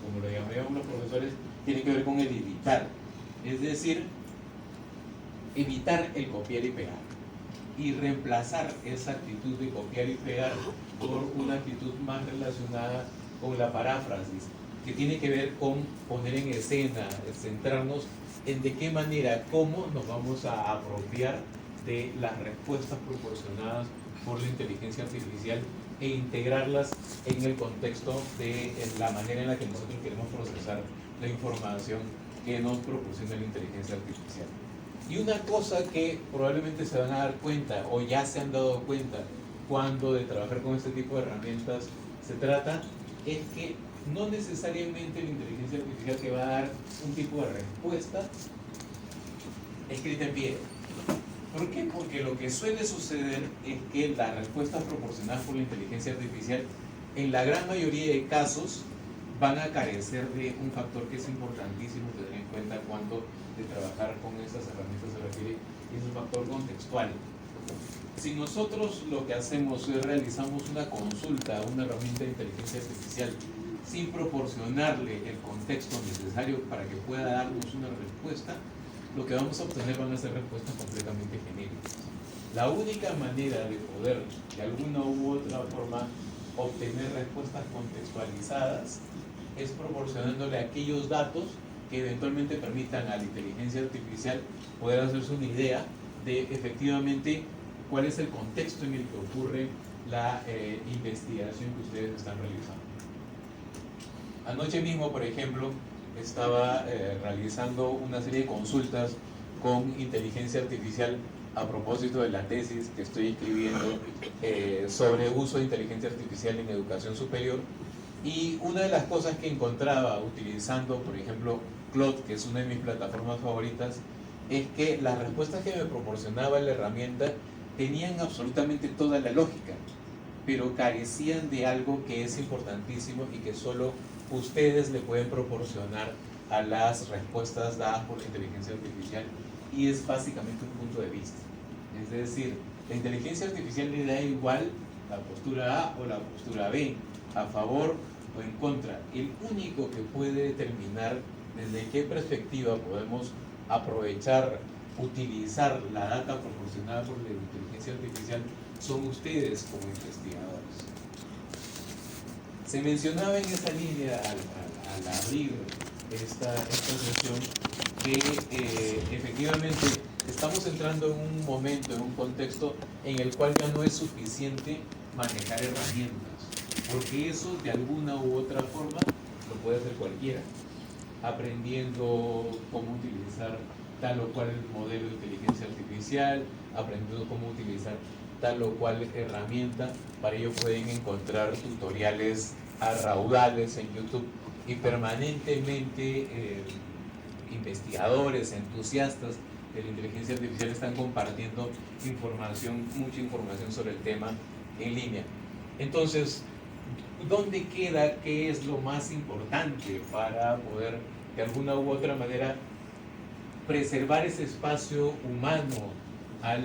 como lo llamaríamos los profesores, tiene que ver con el evitar. Es decir, evitar el copiar y pegar y reemplazar esa actitud de copiar y pegar por una actitud más relacionada con la paráfrasis, que tiene que ver con poner en escena, centrarnos en de qué manera, cómo nos vamos a apropiar de las respuestas proporcionadas por la inteligencia artificial e integrarlas en el contexto de la manera en la que nosotros queremos procesar la información que nos proporciona la inteligencia artificial. Y una cosa que probablemente se van a dar cuenta o ya se han dado cuenta cuando de trabajar con este tipo de herramientas se trata, es que no necesariamente la inteligencia artificial te va a dar un tipo de respuesta escrita en piedra. ¿Por qué? Porque lo que suele suceder es que las respuestas proporcionadas por la inteligencia artificial en la gran mayoría de casos van a carecer de un factor que es importantísimo tener en cuenta cuando de trabajar con estas herramientas se refiere, y es el factor contextual. Si nosotros lo que hacemos es realizamos una consulta a una herramienta de inteligencia artificial sin proporcionarle el contexto necesario para que pueda darnos una respuesta, lo que vamos a obtener van a ser respuestas completamente genéricas. La única manera de poder, de alguna u otra forma, obtener respuestas contextualizadas es proporcionándole aquellos datos que eventualmente permitan a la inteligencia artificial poder hacerse una idea de efectivamente cuál es el contexto en el que ocurre la investigación que ustedes están realizando. Anoche mismo, por ejemplo, estaba realizando una serie de consultas con inteligencia artificial a propósito de la tesis que estoy escribiendo sobre uso de inteligencia artificial en educación superior, y una de las cosas que encontraba utilizando, por ejemplo, Claude, que es una de mis plataformas favoritas, es que las respuestas que me proporcionaba la herramienta tenían absolutamente toda la lógica, pero carecían de algo que es importantísimo y que solo ustedes le pueden proporcionar a las respuestas dadas por la inteligencia artificial, y es básicamente un punto de vista. Es decir, la inteligencia artificial le da igual la postura A o la postura B, a favor o en contra. El único que puede determinar desde qué perspectiva podemos aprovechar, utilizar la data proporcionada por la inteligencia artificial son ustedes como investigadores. Se mencionaba en esa línea al abrir esta sesión que efectivamente estamos entrando en un momento, en un contexto en el cual ya no es suficiente manejar herramientas, porque eso de alguna u otra forma lo puede hacer cualquiera, aprendiendo cómo utilizar tal o cual modelo de inteligencia artificial, aprendiendo cómo utilizar tal o cual herramienta. Para ello pueden encontrar tutoriales a raudales en YouTube, y permanentemente investigadores, entusiastas de la inteligencia artificial están compartiendo información, mucha información sobre el tema en línea. Entonces, ¿dónde queda qué es lo más importante para poder de alguna u otra manera preservar ese espacio humano al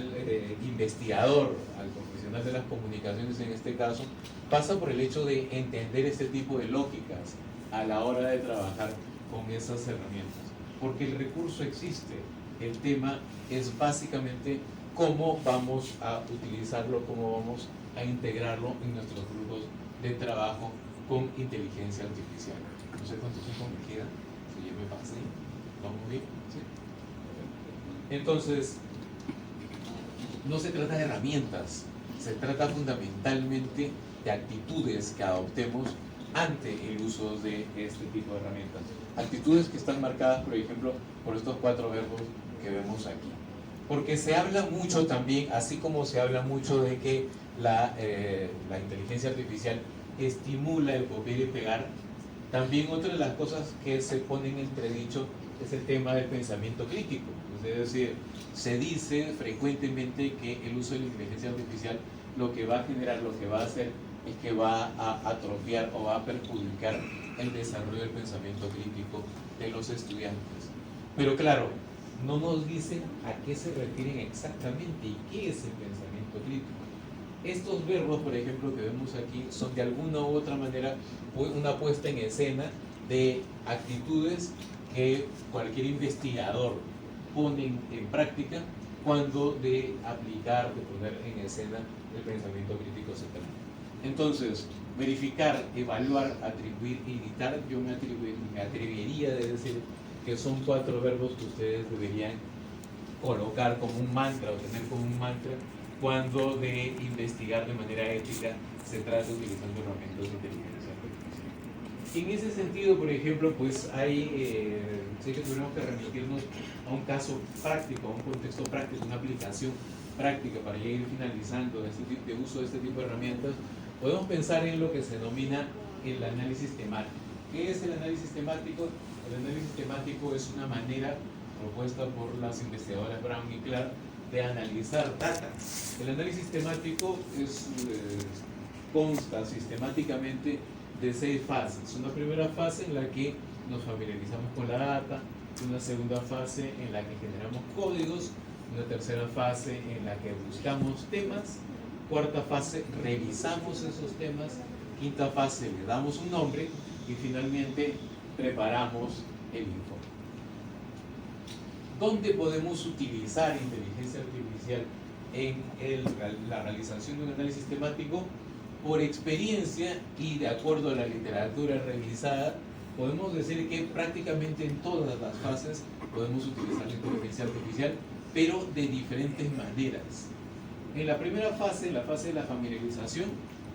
investigador, al profesional de las comunicaciones en este caso? Pasa por el hecho de entender este tipo de lógicas a la hora de trabajar con esas herramientas, porque el recurso existe. El tema es básicamente cómo vamos a utilizarlo, cómo vamos a integrarlo en nuestros grupos de trabajo con inteligencia artificial. No sé cuánto tiempo me queda, si ya me pasé. ¿Vamos bien? ¿Sí? Entonces, no se trata de herramientas, se trata fundamentalmente de actitudes que adoptemos ante el uso de este tipo de herramientas. Actitudes que están marcadas, por ejemplo, por estos 4 verbos que vemos aquí. Porque se habla mucho también, así como se habla mucho de que la inteligencia artificial estimula el copiar y pegar, también otra de las cosas que se ponen en entredicho es el tema del pensamiento crítico. Es decir, se dice frecuentemente que el uso de la inteligencia artificial lo que va a generar, lo que va a hacer es que va a atrofiar o va a perjudicar el desarrollo del pensamiento crítico de los estudiantes. Pero claro, no nos dicen a qué se refieren exactamente y qué es el pensamiento crítico. Estos verbos, por ejemplo, que vemos aquí, son de alguna u otra manera una puesta en escena de actitudes que cualquier investigador pone en práctica cuando de aplicar, de poner en escena el pensamiento crítico se trata. Entonces, verificar, evaluar, atribuir, editar, yo me atrevería a decir que son 4 verbos que ustedes deberían colocar como un mantra o tener como un mantra cuando de investigar de manera ética se trata utilizando herramientas de inteligencia artificial. En ese sentido, por ejemplo, pues hay, sé que tuvimos que remitirnos a un caso práctico, a un contexto práctico, una aplicación práctica para ya ir finalizando este tipo de uso de este tipo de herramientas. Podemos pensar en lo que se denomina el análisis temático. ¿Qué es el análisis temático? El análisis temático es una manera propuesta por las investigadoras Brown y Clark de analizar data. El análisis temático consta sistemáticamente de 6 fases. Una primera fase en la que nos familiarizamos con la data, una segunda fase en la que generamos códigos, una tercera fase en la que buscamos temas, cuarta fase revisamos esos temas, quinta fase le damos un nombre y finalmente preparamos el informe. ¿Dónde podemos utilizar inteligencia artificial en la realización de un análisis temático? Por experiencia y de acuerdo a la literatura revisada, podemos decir que prácticamente en todas las fases podemos utilizar la inteligencia artificial, pero de diferentes maneras. En la primera fase, la fase de la familiarización,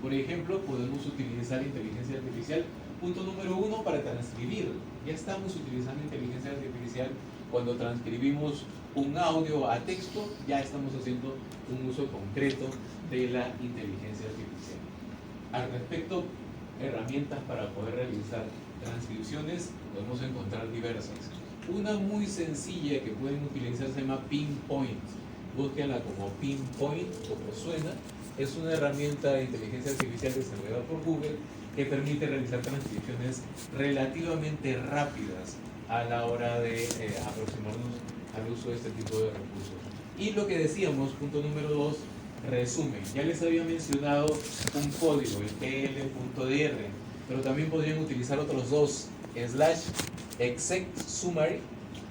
por ejemplo, podemos utilizar inteligencia artificial Punto número 1, para transcribir. Ya estamos utilizando inteligencia artificial cuando transcribimos un audio a texto, ya estamos haciendo un uso concreto de la inteligencia artificial. Al respecto, herramientas para poder realizar transcripciones podemos encontrar diversas. Una muy sencilla que pueden utilizar se llama Pinpoint. Búsquenla como Pinpoint, como suena. Es una herramienta de inteligencia artificial desarrollada por Google que permite realizar transcripciones relativamente rápidas a la hora de aproximarnos al uso de este tipo de recursos. Y lo que decíamos, punto número 2, resumen. Ya les había mencionado un código, el tl.dr, pero también podrían utilizar otros dos, /exec_summary,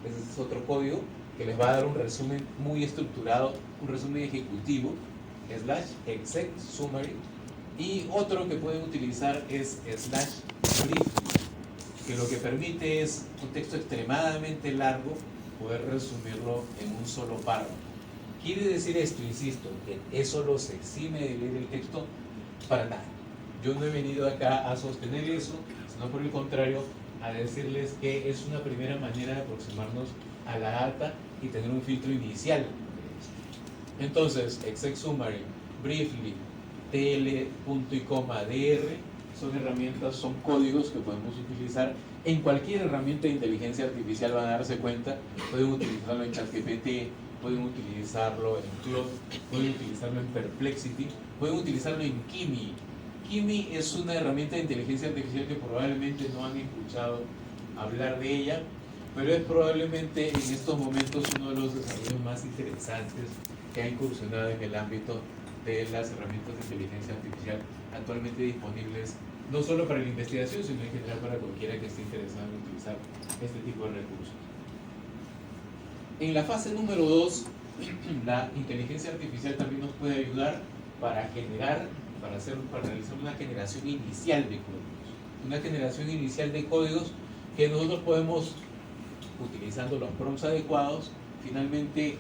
ese es otro código que les va a dar un resumen muy estructurado, un resumen ejecutivo, /exec_summary, y otro que pueden utilizar es /briefly, que lo que permite es un texto extremadamente largo poder resumirlo en un solo párrafo. Quiere decir esto, insisto, que eso los exime de leer el texto para nada. Yo no he venido acá a sostener eso, sino por el contrario, a decirles que es una primera manera de aproximarnos a la data y tener un filtro inicial. Entonces, exec_summary, briefly, tl.dr son herramientas, son códigos que podemos utilizar en cualquier herramienta de inteligencia artificial. Van a darse cuenta, pueden utilizarlo en ChatGPT, pueden utilizarlo en Claude, pueden utilizarlo en Perplexity, pueden utilizarlo en Kimi. Kimi es una herramienta de inteligencia artificial que probablemente no han escuchado hablar de ella, pero es probablemente en estos momentos uno de los desarrollos más interesantes que ha incursionado en el ámbito de las herramientas de inteligencia artificial actualmente disponibles, no solo para la investigación, sino en general para cualquiera que esté interesado en utilizar este tipo de recursos. En la fase número 2, la inteligencia artificial también nos puede ayudar para generar, para realizar una generación inicial de códigos. Una generación inicial de códigos que nosotros podemos, utilizando los prompts adecuados, finalmente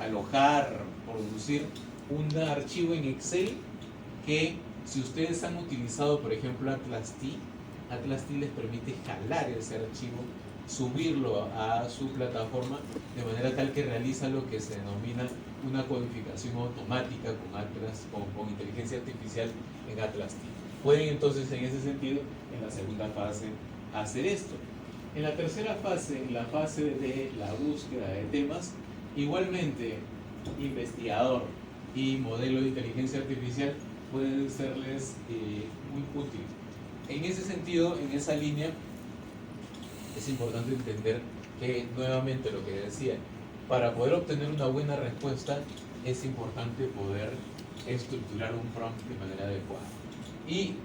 alojar, producir un archivo en Excel que, si ustedes han utilizado, por ejemplo, Atlas T les permite jalar ese archivo, subirlo a su plataforma de manera tal que realiza lo que se denomina una codificación automática con inteligencia artificial en Atlas T. Pueden entonces, en ese sentido, en la segunda fase, hacer esto. En la tercera fase, en la fase de la búsqueda de temas, igualmente investigador y modelo de inteligencia artificial pueden serles muy útiles. En ese sentido, en esa línea, es importante entender que, nuevamente lo que decía, para poder obtener una buena respuesta es importante poder estructurar un prompt de manera adecuada. Y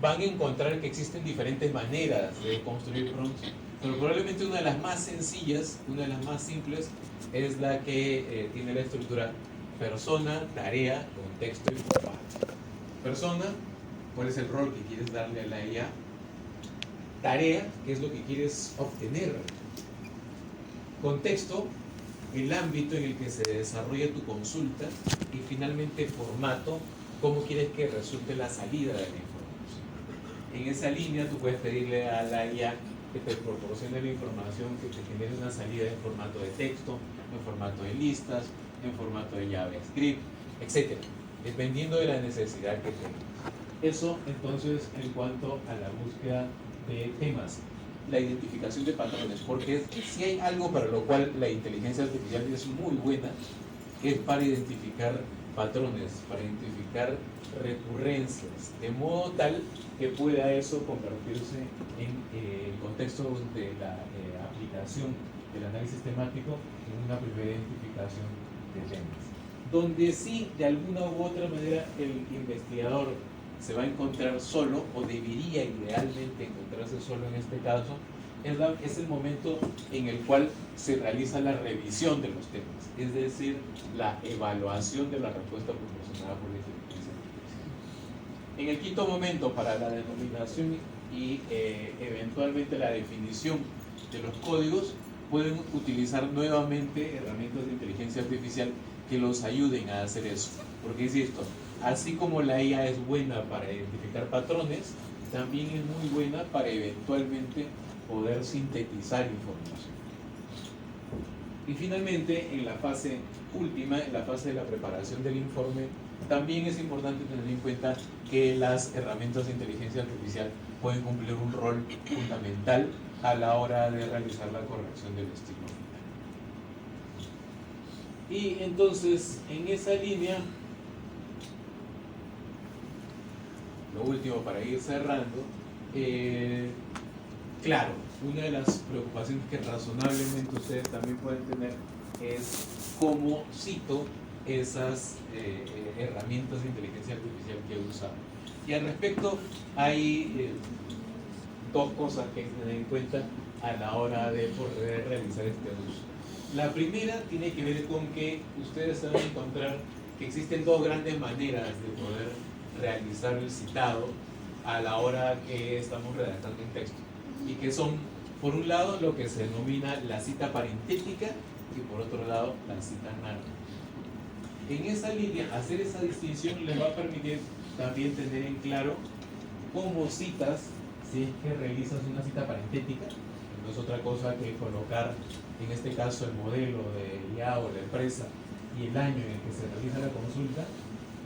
van a encontrar que existen diferentes maneras de construir prompts, pero probablemente una de las más sencillas, una de las más simples, es la que tiene la estructura persona, tarea, contexto y formato. Persona, ¿cuál es el rol que quieres darle a la IA? Tarea, ¿qué es lo que quieres obtener? Contexto, el ámbito en el que se desarrolla tu consulta. Y finalmente formato, cómo quieres que resulte la salida de la información. En esa línea tú puedes pedirle a la IA que te proporcione la información, que te genere una salida en formato de texto, en formato de listas, en formato de JavaScript, etc. Dependiendo de la necesidad que tengas. Eso entonces en cuanto a la búsqueda de temas. La identificación de patrones, porque si hay algo para lo cual la inteligencia artificial es muy buena, es para identificar patrones, para identificar recurrencias, de modo tal que pueda eso convertirse en el contexto de la aplicación del análisis temático en una primera identificación de temas. Donde sí, de alguna u otra manera, el investigador se va a encontrar solo, o debería idealmente encontrarse solo en este caso, es el momento en el cual se realiza la revisión de los temas, es decir, la evaluación de la respuesta proporcionada por la inteligencia artificial. En el quinto momento, para la denominación y eventualmente la definición de los códigos, pueden utilizar nuevamente herramientas de inteligencia artificial que los ayuden a hacer eso. Porque insisto, así como la IA es buena para identificar patrones, también es muy buena para eventualmente poder sintetizar información. Y finalmente, en la fase última, en la fase de la preparación del informe, también es importante tener en cuenta que las herramientas de inteligencia artificial pueden cumplir un rol fundamental a la hora de realizar la corrección del estilo final. Y entonces, en esa línea, lo último para ir cerrando, claro, una de las preocupaciones que razonablemente ustedes también pueden tener es cómo cito esas herramientas de inteligencia artificial que he usado. Y al respecto hay dos cosas que hay que tener en cuenta a la hora de poder realizar este uso. La primera tiene que ver con que ustedes van a encontrar que existen dos grandes maneras de poder realizar el citado a la hora que estamos redactando un texto, y que son, por un lado, lo que se denomina la cita parentética y por otro lado la cita narrativa. En esa línea, hacer esa distinción les va a permitir también tener en claro cómo citas, si es que realizas una cita parentética, no es otra cosa que colocar, en este caso, el modelo de IA o la empresa y el año en el que se realiza la consulta,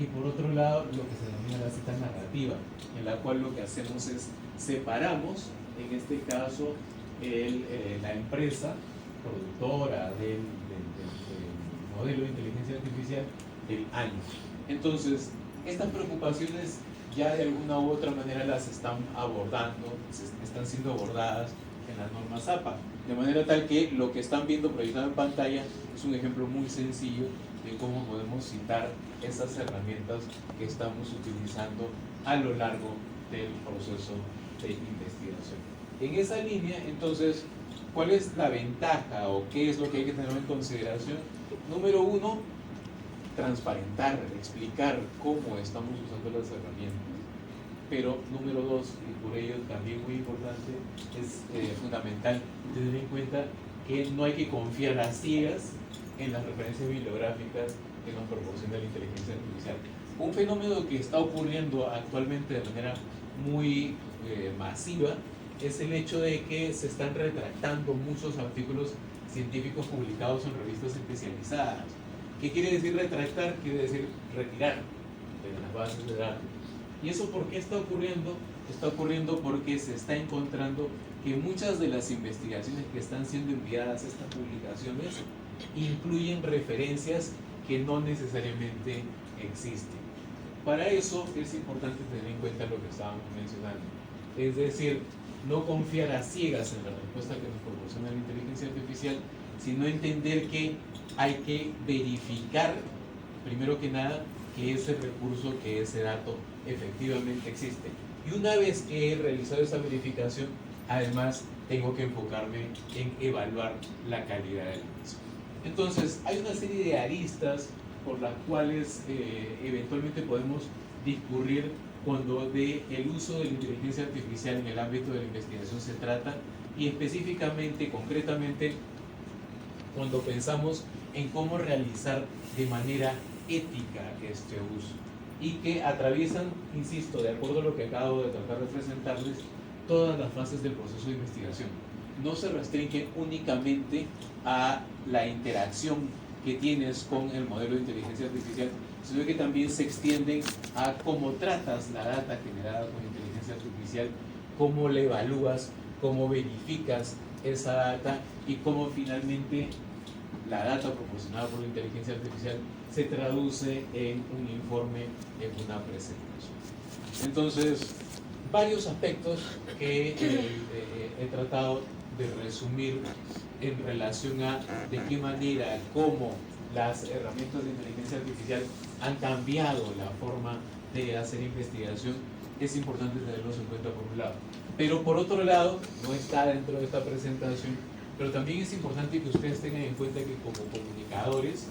y por otro lado lo que se denomina la cita narrativa, en la cual lo que hacemos es separamos, en este caso, la empresa productora del modelo de inteligencia artificial, el año. Entonces, estas preocupaciones ya de alguna u otra manera las están abordando, están siendo abordadas en las normas APA, de manera tal que lo que están viendo proyectado en pantalla es un ejemplo muy sencillo de cómo podemos citar esas herramientas que estamos utilizando a lo largo del proceso de investigación. En esa línea, entonces, ¿cuál es la ventaja o qué es lo que hay que tener en consideración? Número uno, transparentar, explicar cómo estamos usando las herramientas. Pero número dos, y por ello también muy importante, es fundamental tener en cuenta que no hay que confiar a ciegas en las referencias bibliográficas que nos proporciona la inteligencia artificial. Un fenómeno que está ocurriendo actualmente de manera muy masiva es el hecho de que se están retractando muchos artículos científicos publicados en revistas especializadas. ¿Qué quiere decir retractar? Quiere decir retirar de las bases de datos. ¿Y eso por qué está ocurriendo? Está ocurriendo porque se está encontrando que muchas de las investigaciones que están siendo enviadas a estas publicaciones incluyen referencias que no necesariamente existen. Para eso es importante tener en cuenta lo que estábamos mencionando. Es decir, no confiar a ciegas en la respuesta que nos proporciona la inteligencia artificial, sino entender que hay que verificar, primero que nada, que ese recurso, que ese dato efectivamente existe. Y una vez que he realizado esa verificación, además tengo que enfocarme en evaluar la calidad del mismo. Entonces, hay una serie de aristas por las cuales eventualmente podemos discurrir cuando de el uso de la inteligencia artificial en el ámbito de la investigación se trata, y específicamente, concretamente, cuando pensamos en cómo realizar de manera ética este uso, y que atraviesan, insisto, de acuerdo a lo que acabo de tratar de presentarles, todas las fases del proceso de investigación. No se restringe únicamente a la interacción que tienes con el modelo de inteligencia artificial, sino que también se extienden a cómo tratas la data generada con inteligencia artificial, cómo la evalúas, cómo verificas esa data y cómo finalmente la data proporcionada por la inteligencia artificial se traduce en un informe, en una presentación. Entonces, varios aspectos que he tratado de resumir en relación a de qué manera, cómo las herramientas de inteligencia artificial han cambiado la forma de hacer investigación. Es importante tenerlos en cuenta por un lado. Pero por otro lado, no está dentro de esta presentación, pero también es importante que ustedes tengan en cuenta que como comunicadores,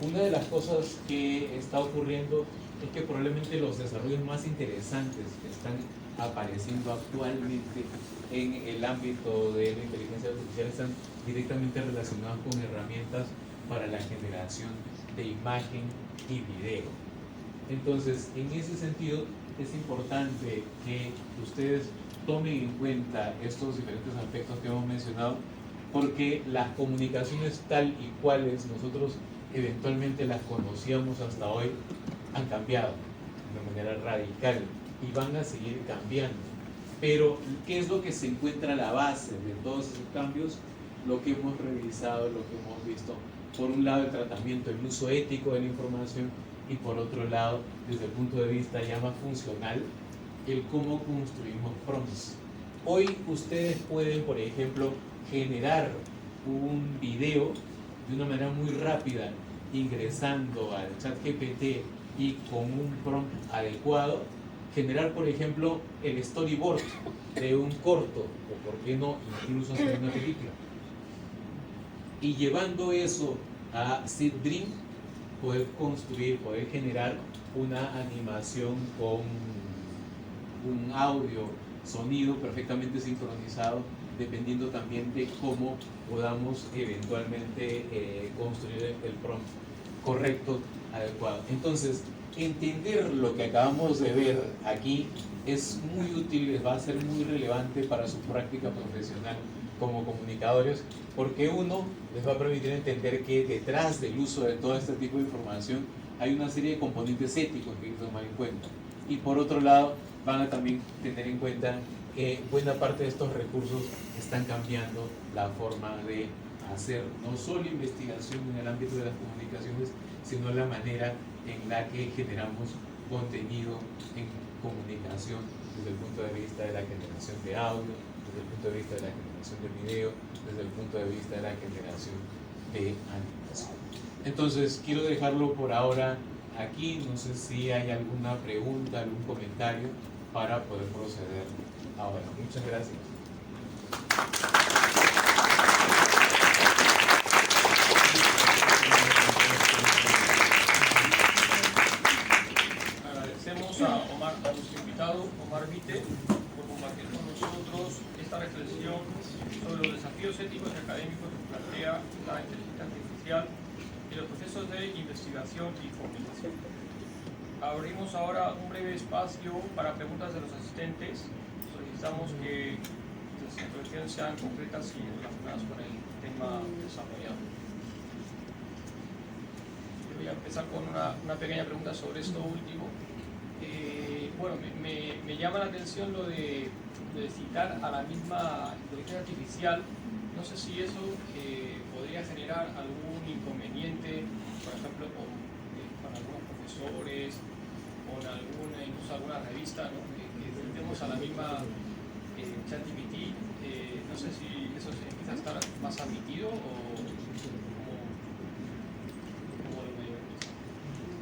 una de las cosas que está ocurriendo es que probablemente los desarrollos más interesantes que están apareciendo actualmente en el ámbito de la inteligencia artificial están directamente relacionados con herramientas para la generación de imagen y video. Entonces, en ese sentido, es importante que ustedes tomen en cuenta estos diferentes aspectos que hemos mencionado, porque las comunicaciones tal y cuales nosotros eventualmente las conocíamos hasta hoy han cambiado de manera radical y van a seguir cambiando. Pero, ¿qué es lo que se encuentra a la base de todos esos cambios? Lo que hemos revisado, lo que hemos visto. Por un lado, el tratamiento, el uso ético de la información, y por otro lado, desde el punto de vista ya más funcional, el cómo construimos prompts. Hoy ustedes pueden, por ejemplo, generar un video de una manera muy rápida, ingresando al ChatGPT y con un prompt adecuado, generar, por ejemplo, el storyboard de un corto, o por qué no, incluso hacer una película. Y llevando eso a Seed Dream, poder construir, poder generar una animación con un audio, sonido perfectamente sincronizado, dependiendo también de cómo podamos eventualmente construir el prompt correcto, adecuado. Entonces, entender lo que acabamos de ver aquí es muy útil, les va a ser muy relevante para su práctica profesional como comunicadores, porque uno les va a permitir entender que detrás del uso de todo este tipo de información hay una serie de componentes éticos que hay que tomar en cuenta, y por otro lado van a también tener en cuenta que buena parte de estos recursos están cambiando la forma de hacer no solo investigación en el ámbito de las comunicaciones, sino la manera en la que generamos contenido en comunicación desde el punto de vista de la generación de audio, desde el punto de vista de la generación de video, desde el punto de vista de la generación de animación. Entonces, quiero dejarlo por ahora aquí. No sé si hay alguna pregunta, algún comentario para poder proceder ahora. Muchas gracias. Agradecemos a nuestro invitado, Omar Vite, por compartir con nosotros esta reflexión sobre los desafíos éticos y académicos que plantea la inteligencia artificial y los procesos de investigación y comunicación. Abrimos ahora un breve espacio para preguntas de los asistentes. Solicitamos que las intervenciones sean concretas y relacionadas con el tema desarrollado. Yo voy a empezar con una pequeña pregunta sobre esto último. Bueno, me llama la atención lo de citar a la misma inteligencia artificial. No sé si eso podría generar algún inconveniente, por ejemplo, con algunos profesores o en incluso alguna revista, ¿no? que citemos a la misma ChatGPT. No sé si eso empieza a estar más admitido o cómo lo veo.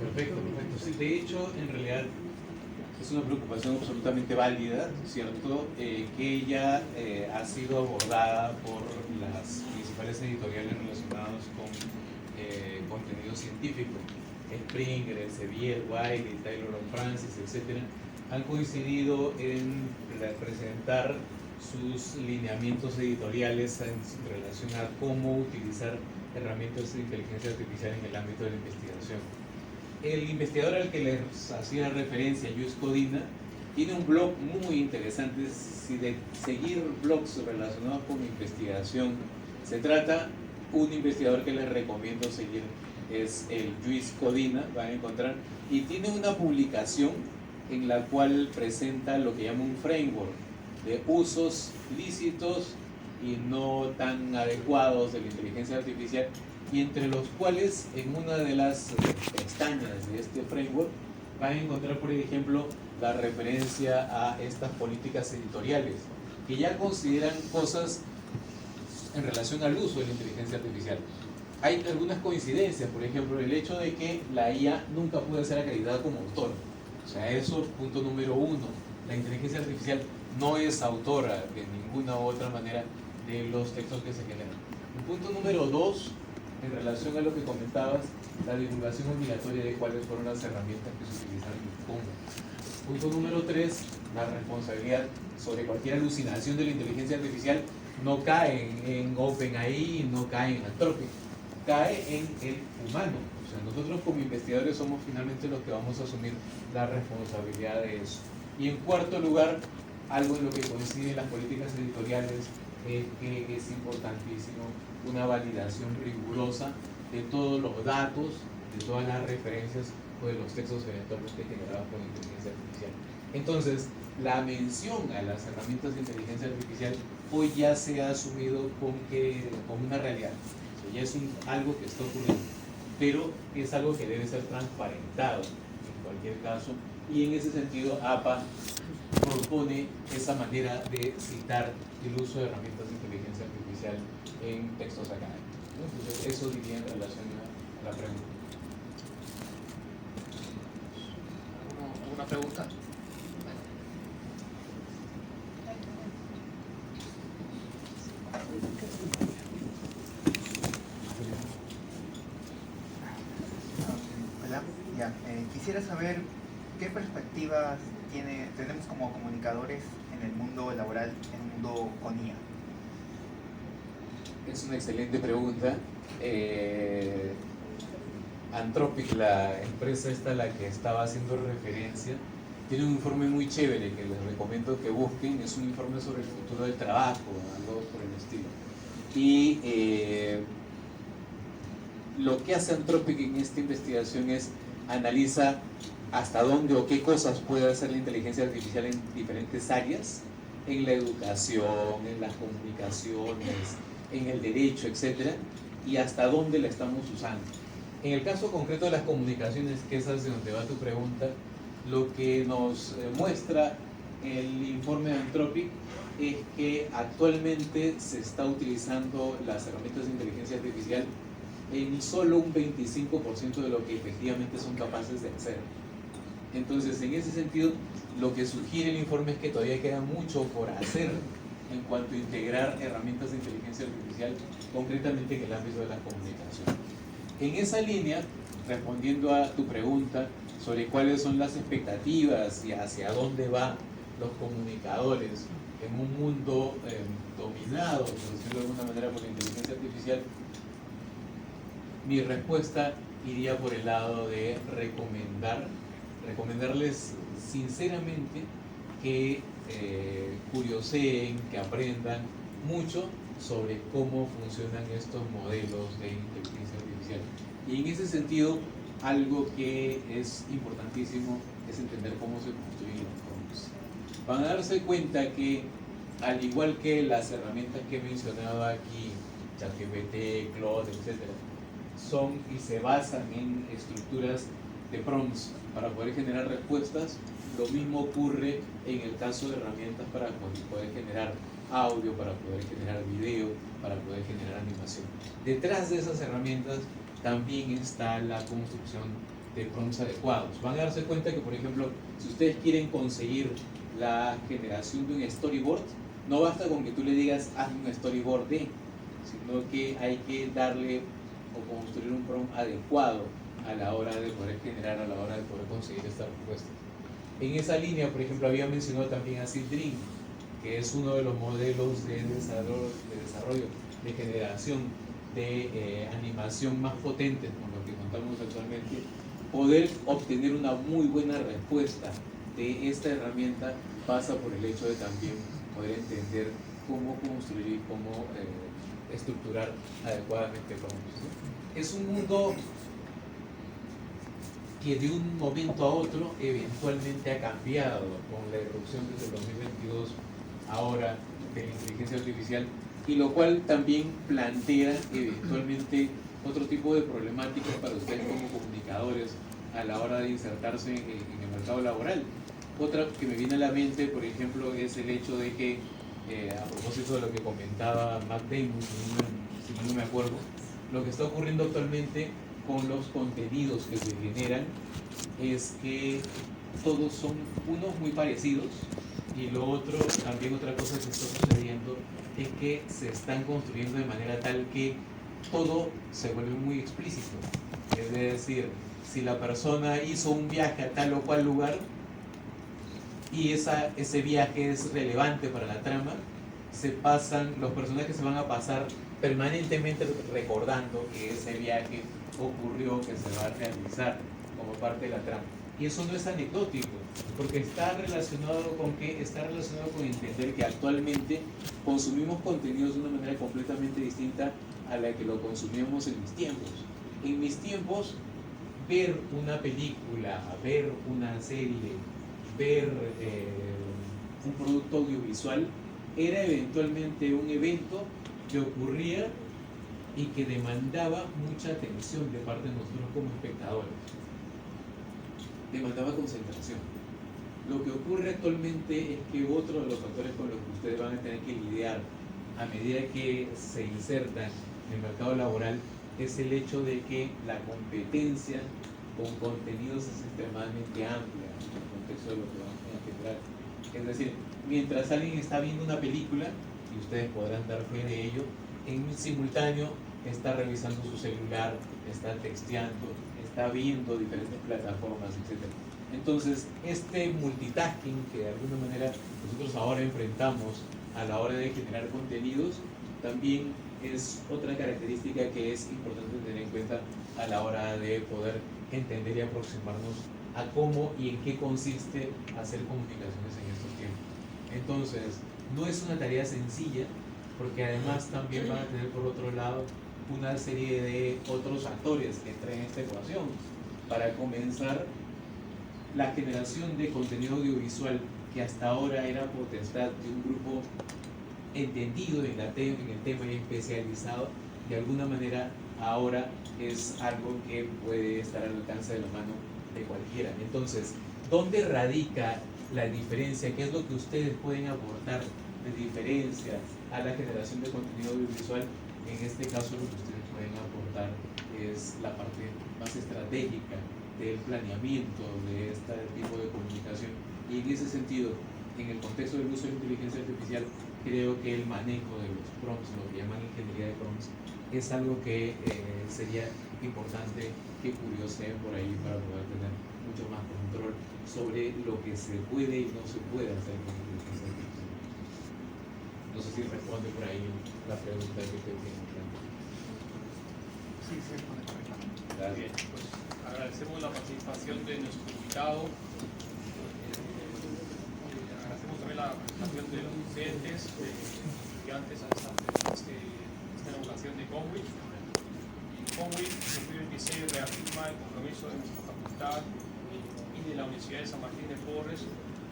Perfecto, perfecto. Sí, de hecho, en realidad es una preocupación absolutamente válida, ¿cierto? Que ya ha sido abordada por las principales editoriales relacionadas con contenido científico. Springer, Elsevier, Wiley, Taylor & Francis, etc. han coincidido en presentar sus lineamientos editoriales en relación a cómo utilizar herramientas de inteligencia artificial en el ámbito de la investigación. El investigador al que les hacía referencia, Luis Codina, tiene un blog muy interesante. Si de seguir blogs relacionados con investigación se trata, un investigador que les recomiendo seguir es el Luis Codina, van a encontrar, y tiene una publicación en la cual presenta lo que llama un framework de usos lícitos y no tan adecuados de la inteligencia artificial, y entre los cuales en una de las pestañas de este framework van a encontrar, por ejemplo, la referencia a estas políticas editoriales que ya consideran cosas en relación al uso de la inteligencia artificial. Hay algunas coincidencias, por ejemplo, el hecho de que la IA nunca puede ser acreditada como autor. O sea, eso, punto número uno. La inteligencia artificial no es autora de ninguna u otra manera de los textos que se generan. El punto número dos, en relación a lo que comentabas, la divulgación obligatoria de cuáles fueron las herramientas que se utilizaron y cómo. Punto número tres, la responsabilidad sobre cualquier alucinación de la inteligencia artificial no cae en OpenAI, no cae en Anthropic, cae en el humano. O sea, nosotros como investigadores somos finalmente los que vamos a asumir la responsabilidad de eso. Y en cuarto lugar, algo en lo que coinciden las políticas editoriales es que es importantísimo una validación rigurosa de todos los datos, de todas las referencias o de los textos eventualmente generados por inteligencia artificial. Entonces, la mención a las herramientas de inteligencia artificial hoy ya se ha asumido como una realidad. O sea, ya es algo que está ocurriendo, pero es algo que debe ser transparentado en cualquier caso, y en ese sentido APA propone esa manera de citar el uso de herramientas de inteligencia artificial en textos académicos, ¿no? Entonces, eso diría en relación a la pregunta. ¿Alguna pregunta? Hola, ya. Quisiera saber qué perspectivas tenemos como comunicadores en el mundo laboral, en el mundo con IA. Es una excelente pregunta. Anthropic, la empresa esta a la que estaba haciendo referencia, tiene un informe muy chévere que les recomiendo que busquen. Es un informe sobre el futuro del trabajo, algo por el estilo. Y lo que hace Anthropic en esta investigación es analiza hasta dónde o qué cosas puede hacer la inteligencia artificial en diferentes áreas, en la educación, en las comunicaciones, en el derecho, etc. Y hasta dónde la estamos usando. En el caso concreto de las comunicaciones, que es hacia donde va tu pregunta, lo que nos muestra el informe de Anthropic es que actualmente se está utilizando las herramientas de inteligencia artificial en solo un 25% de lo que efectivamente son capaces de hacer. Entonces, en ese sentido, lo que sugiere el informe es que todavía queda mucho por hacer en cuanto a integrar herramientas de inteligencia artificial, concretamente en el ámbito de la comunicación. En esa línea, respondiendo a tu pregunta sobre cuáles son las expectativas y hacia dónde van los comunicadores en un mundo dominado, por decirlo de alguna manera, por la inteligencia artificial, mi respuesta iría por el lado de recomendarles sinceramente que curioseen, que aprendan mucho sobre cómo funcionan estos modelos de inteligencia artificial. Y en ese sentido, algo que es importantísimo es entender cómo se construyen los prompts. Van a darse cuenta que, al igual que las herramientas que he mencionado aquí, ChatGPT, Claude, etc., son y se basan en estructuras de prompts para poder generar respuestas. Lo mismo ocurre en el caso de herramientas para poder generar audio, para poder generar video, para poder generar animación. Detrás de esas herramientas también está la construcción de prompts adecuados. Van a darse cuenta que, por ejemplo, si ustedes quieren conseguir la generación de un storyboard, no basta con que tú le digas hazme un storyboard de, sino que hay que darle o construir un prompt adecuado a la hora de poder generar, a la hora de poder conseguir esta respuesta. En esa línea, por ejemplo, había mencionado también a Dream, que es uno de los modelos de desarrollo, de generación de animación más potentes con lo que contamos actualmente. Poder obtener una muy buena respuesta de esta herramienta pasa por el hecho de también poder entender cómo construir y cómo estructurar adecuadamente prompts, ¿no? Es un mundo que de un momento a otro eventualmente ha cambiado con la irrupción desde el 2022 ahora de la inteligencia artificial, y lo cual también plantea eventualmente otro tipo de problemáticas para ustedes como comunicadores a la hora de insertarse en el mercado laboral. Otra que me viene a la mente, por ejemplo, es el hecho de que, a propósito de lo que comentaba Matt Damon, si no me acuerdo, lo que está ocurriendo actualmente con los contenidos que se generan es que todos son unos muy parecidos, y lo otro, también otra cosa que está sucediendo es que se están construyendo de manera tal que todo se vuelve muy explícito. Es decir, si la persona hizo un viaje a tal o cual lugar y ese viaje es relevante para la trama, los personajes se van a pasar permanentemente recordando que ese viaje ocurrió, que se va a realizar como parte de la trama. Y eso no es anecdótico, porque está relacionado con entender que actualmente consumimos contenidos de una manera completamente distinta a la que lo consumíamos en mis tiempos. En mis tiempos, ver una película, ver una serie, ver un producto audiovisual era eventualmente un evento que ocurría y que demandaba mucha atención de parte de nosotros como espectadores. Demandaba concentración. Lo que ocurre actualmente es que otro de los factores con los que ustedes van a tener que lidiar a medida que se insertan en el mercado laboral es el hecho de que la competencia con contenidos es extremadamente amplia en el contexto de lo que vamos a generar. Es decir, mientras alguien está viendo una película, y ustedes podrán dar fe de ello, en simultáneo está revisando su celular, está texteando, está viendo diferentes plataformas, etc. Entonces, este multitasking que de alguna manera nosotros ahora enfrentamos a la hora de generar contenidos, también es otra característica que es importante tener en cuenta a la hora de poder entender y aproximarnos a cómo y en qué consiste hacer comunicaciones en estos tiempos. Entonces, no es una tarea sencilla, porque además también van a tener por otro lado una serie de otros actores que entran en esta ecuación. Para comenzar, la generación de contenido audiovisual que hasta ahora era potestad de un grupo entendido en el tema y especializado, de alguna manera ahora es algo que puede estar al alcance de la mano de cualquiera. Entonces, ¿dónde radica la diferencia? ¿Qué es lo que ustedes pueden aportar de diferencia a la generación de contenido audiovisual? En este caso, lo que ustedes pueden aportar es la parte más estratégica del planeamiento de este tipo de comunicación. Y en ese sentido, en el contexto del uso de la inteligencia artificial, creo que el manejo de los prompts, lo que llaman ingeniería de prompts, es algo que sería importante que curioseen por ahí para poder tener mucho más control sobre lo que se puede y no se puede hacer con inteligencia artificial. No sé si responde por ahí la pregunta que te tiene. Sí, sí, responde correctamente. Bien, pues agradecemos la participación de nuestro invitado. Agradecemos también la participación de los docentes, de estudiantes a esta inauguración de Conwit. Conwit 2026 reafirma el compromiso de nuestra facultad y de la Universidad de San Martín de Porres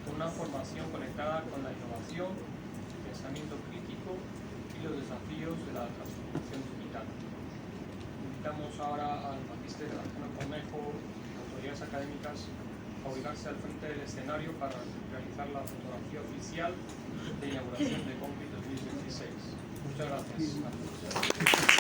con una formación conectada con la innovación, el pensamiento crítico y los desafíos de la transformación digital. Invitamos ahora al magíster Alejandro Cornejo y autoridades académicas a ubicarse al frente del escenario para realizar la fotografía oficial de inauguración de Conwit 2026. Muchas gracias.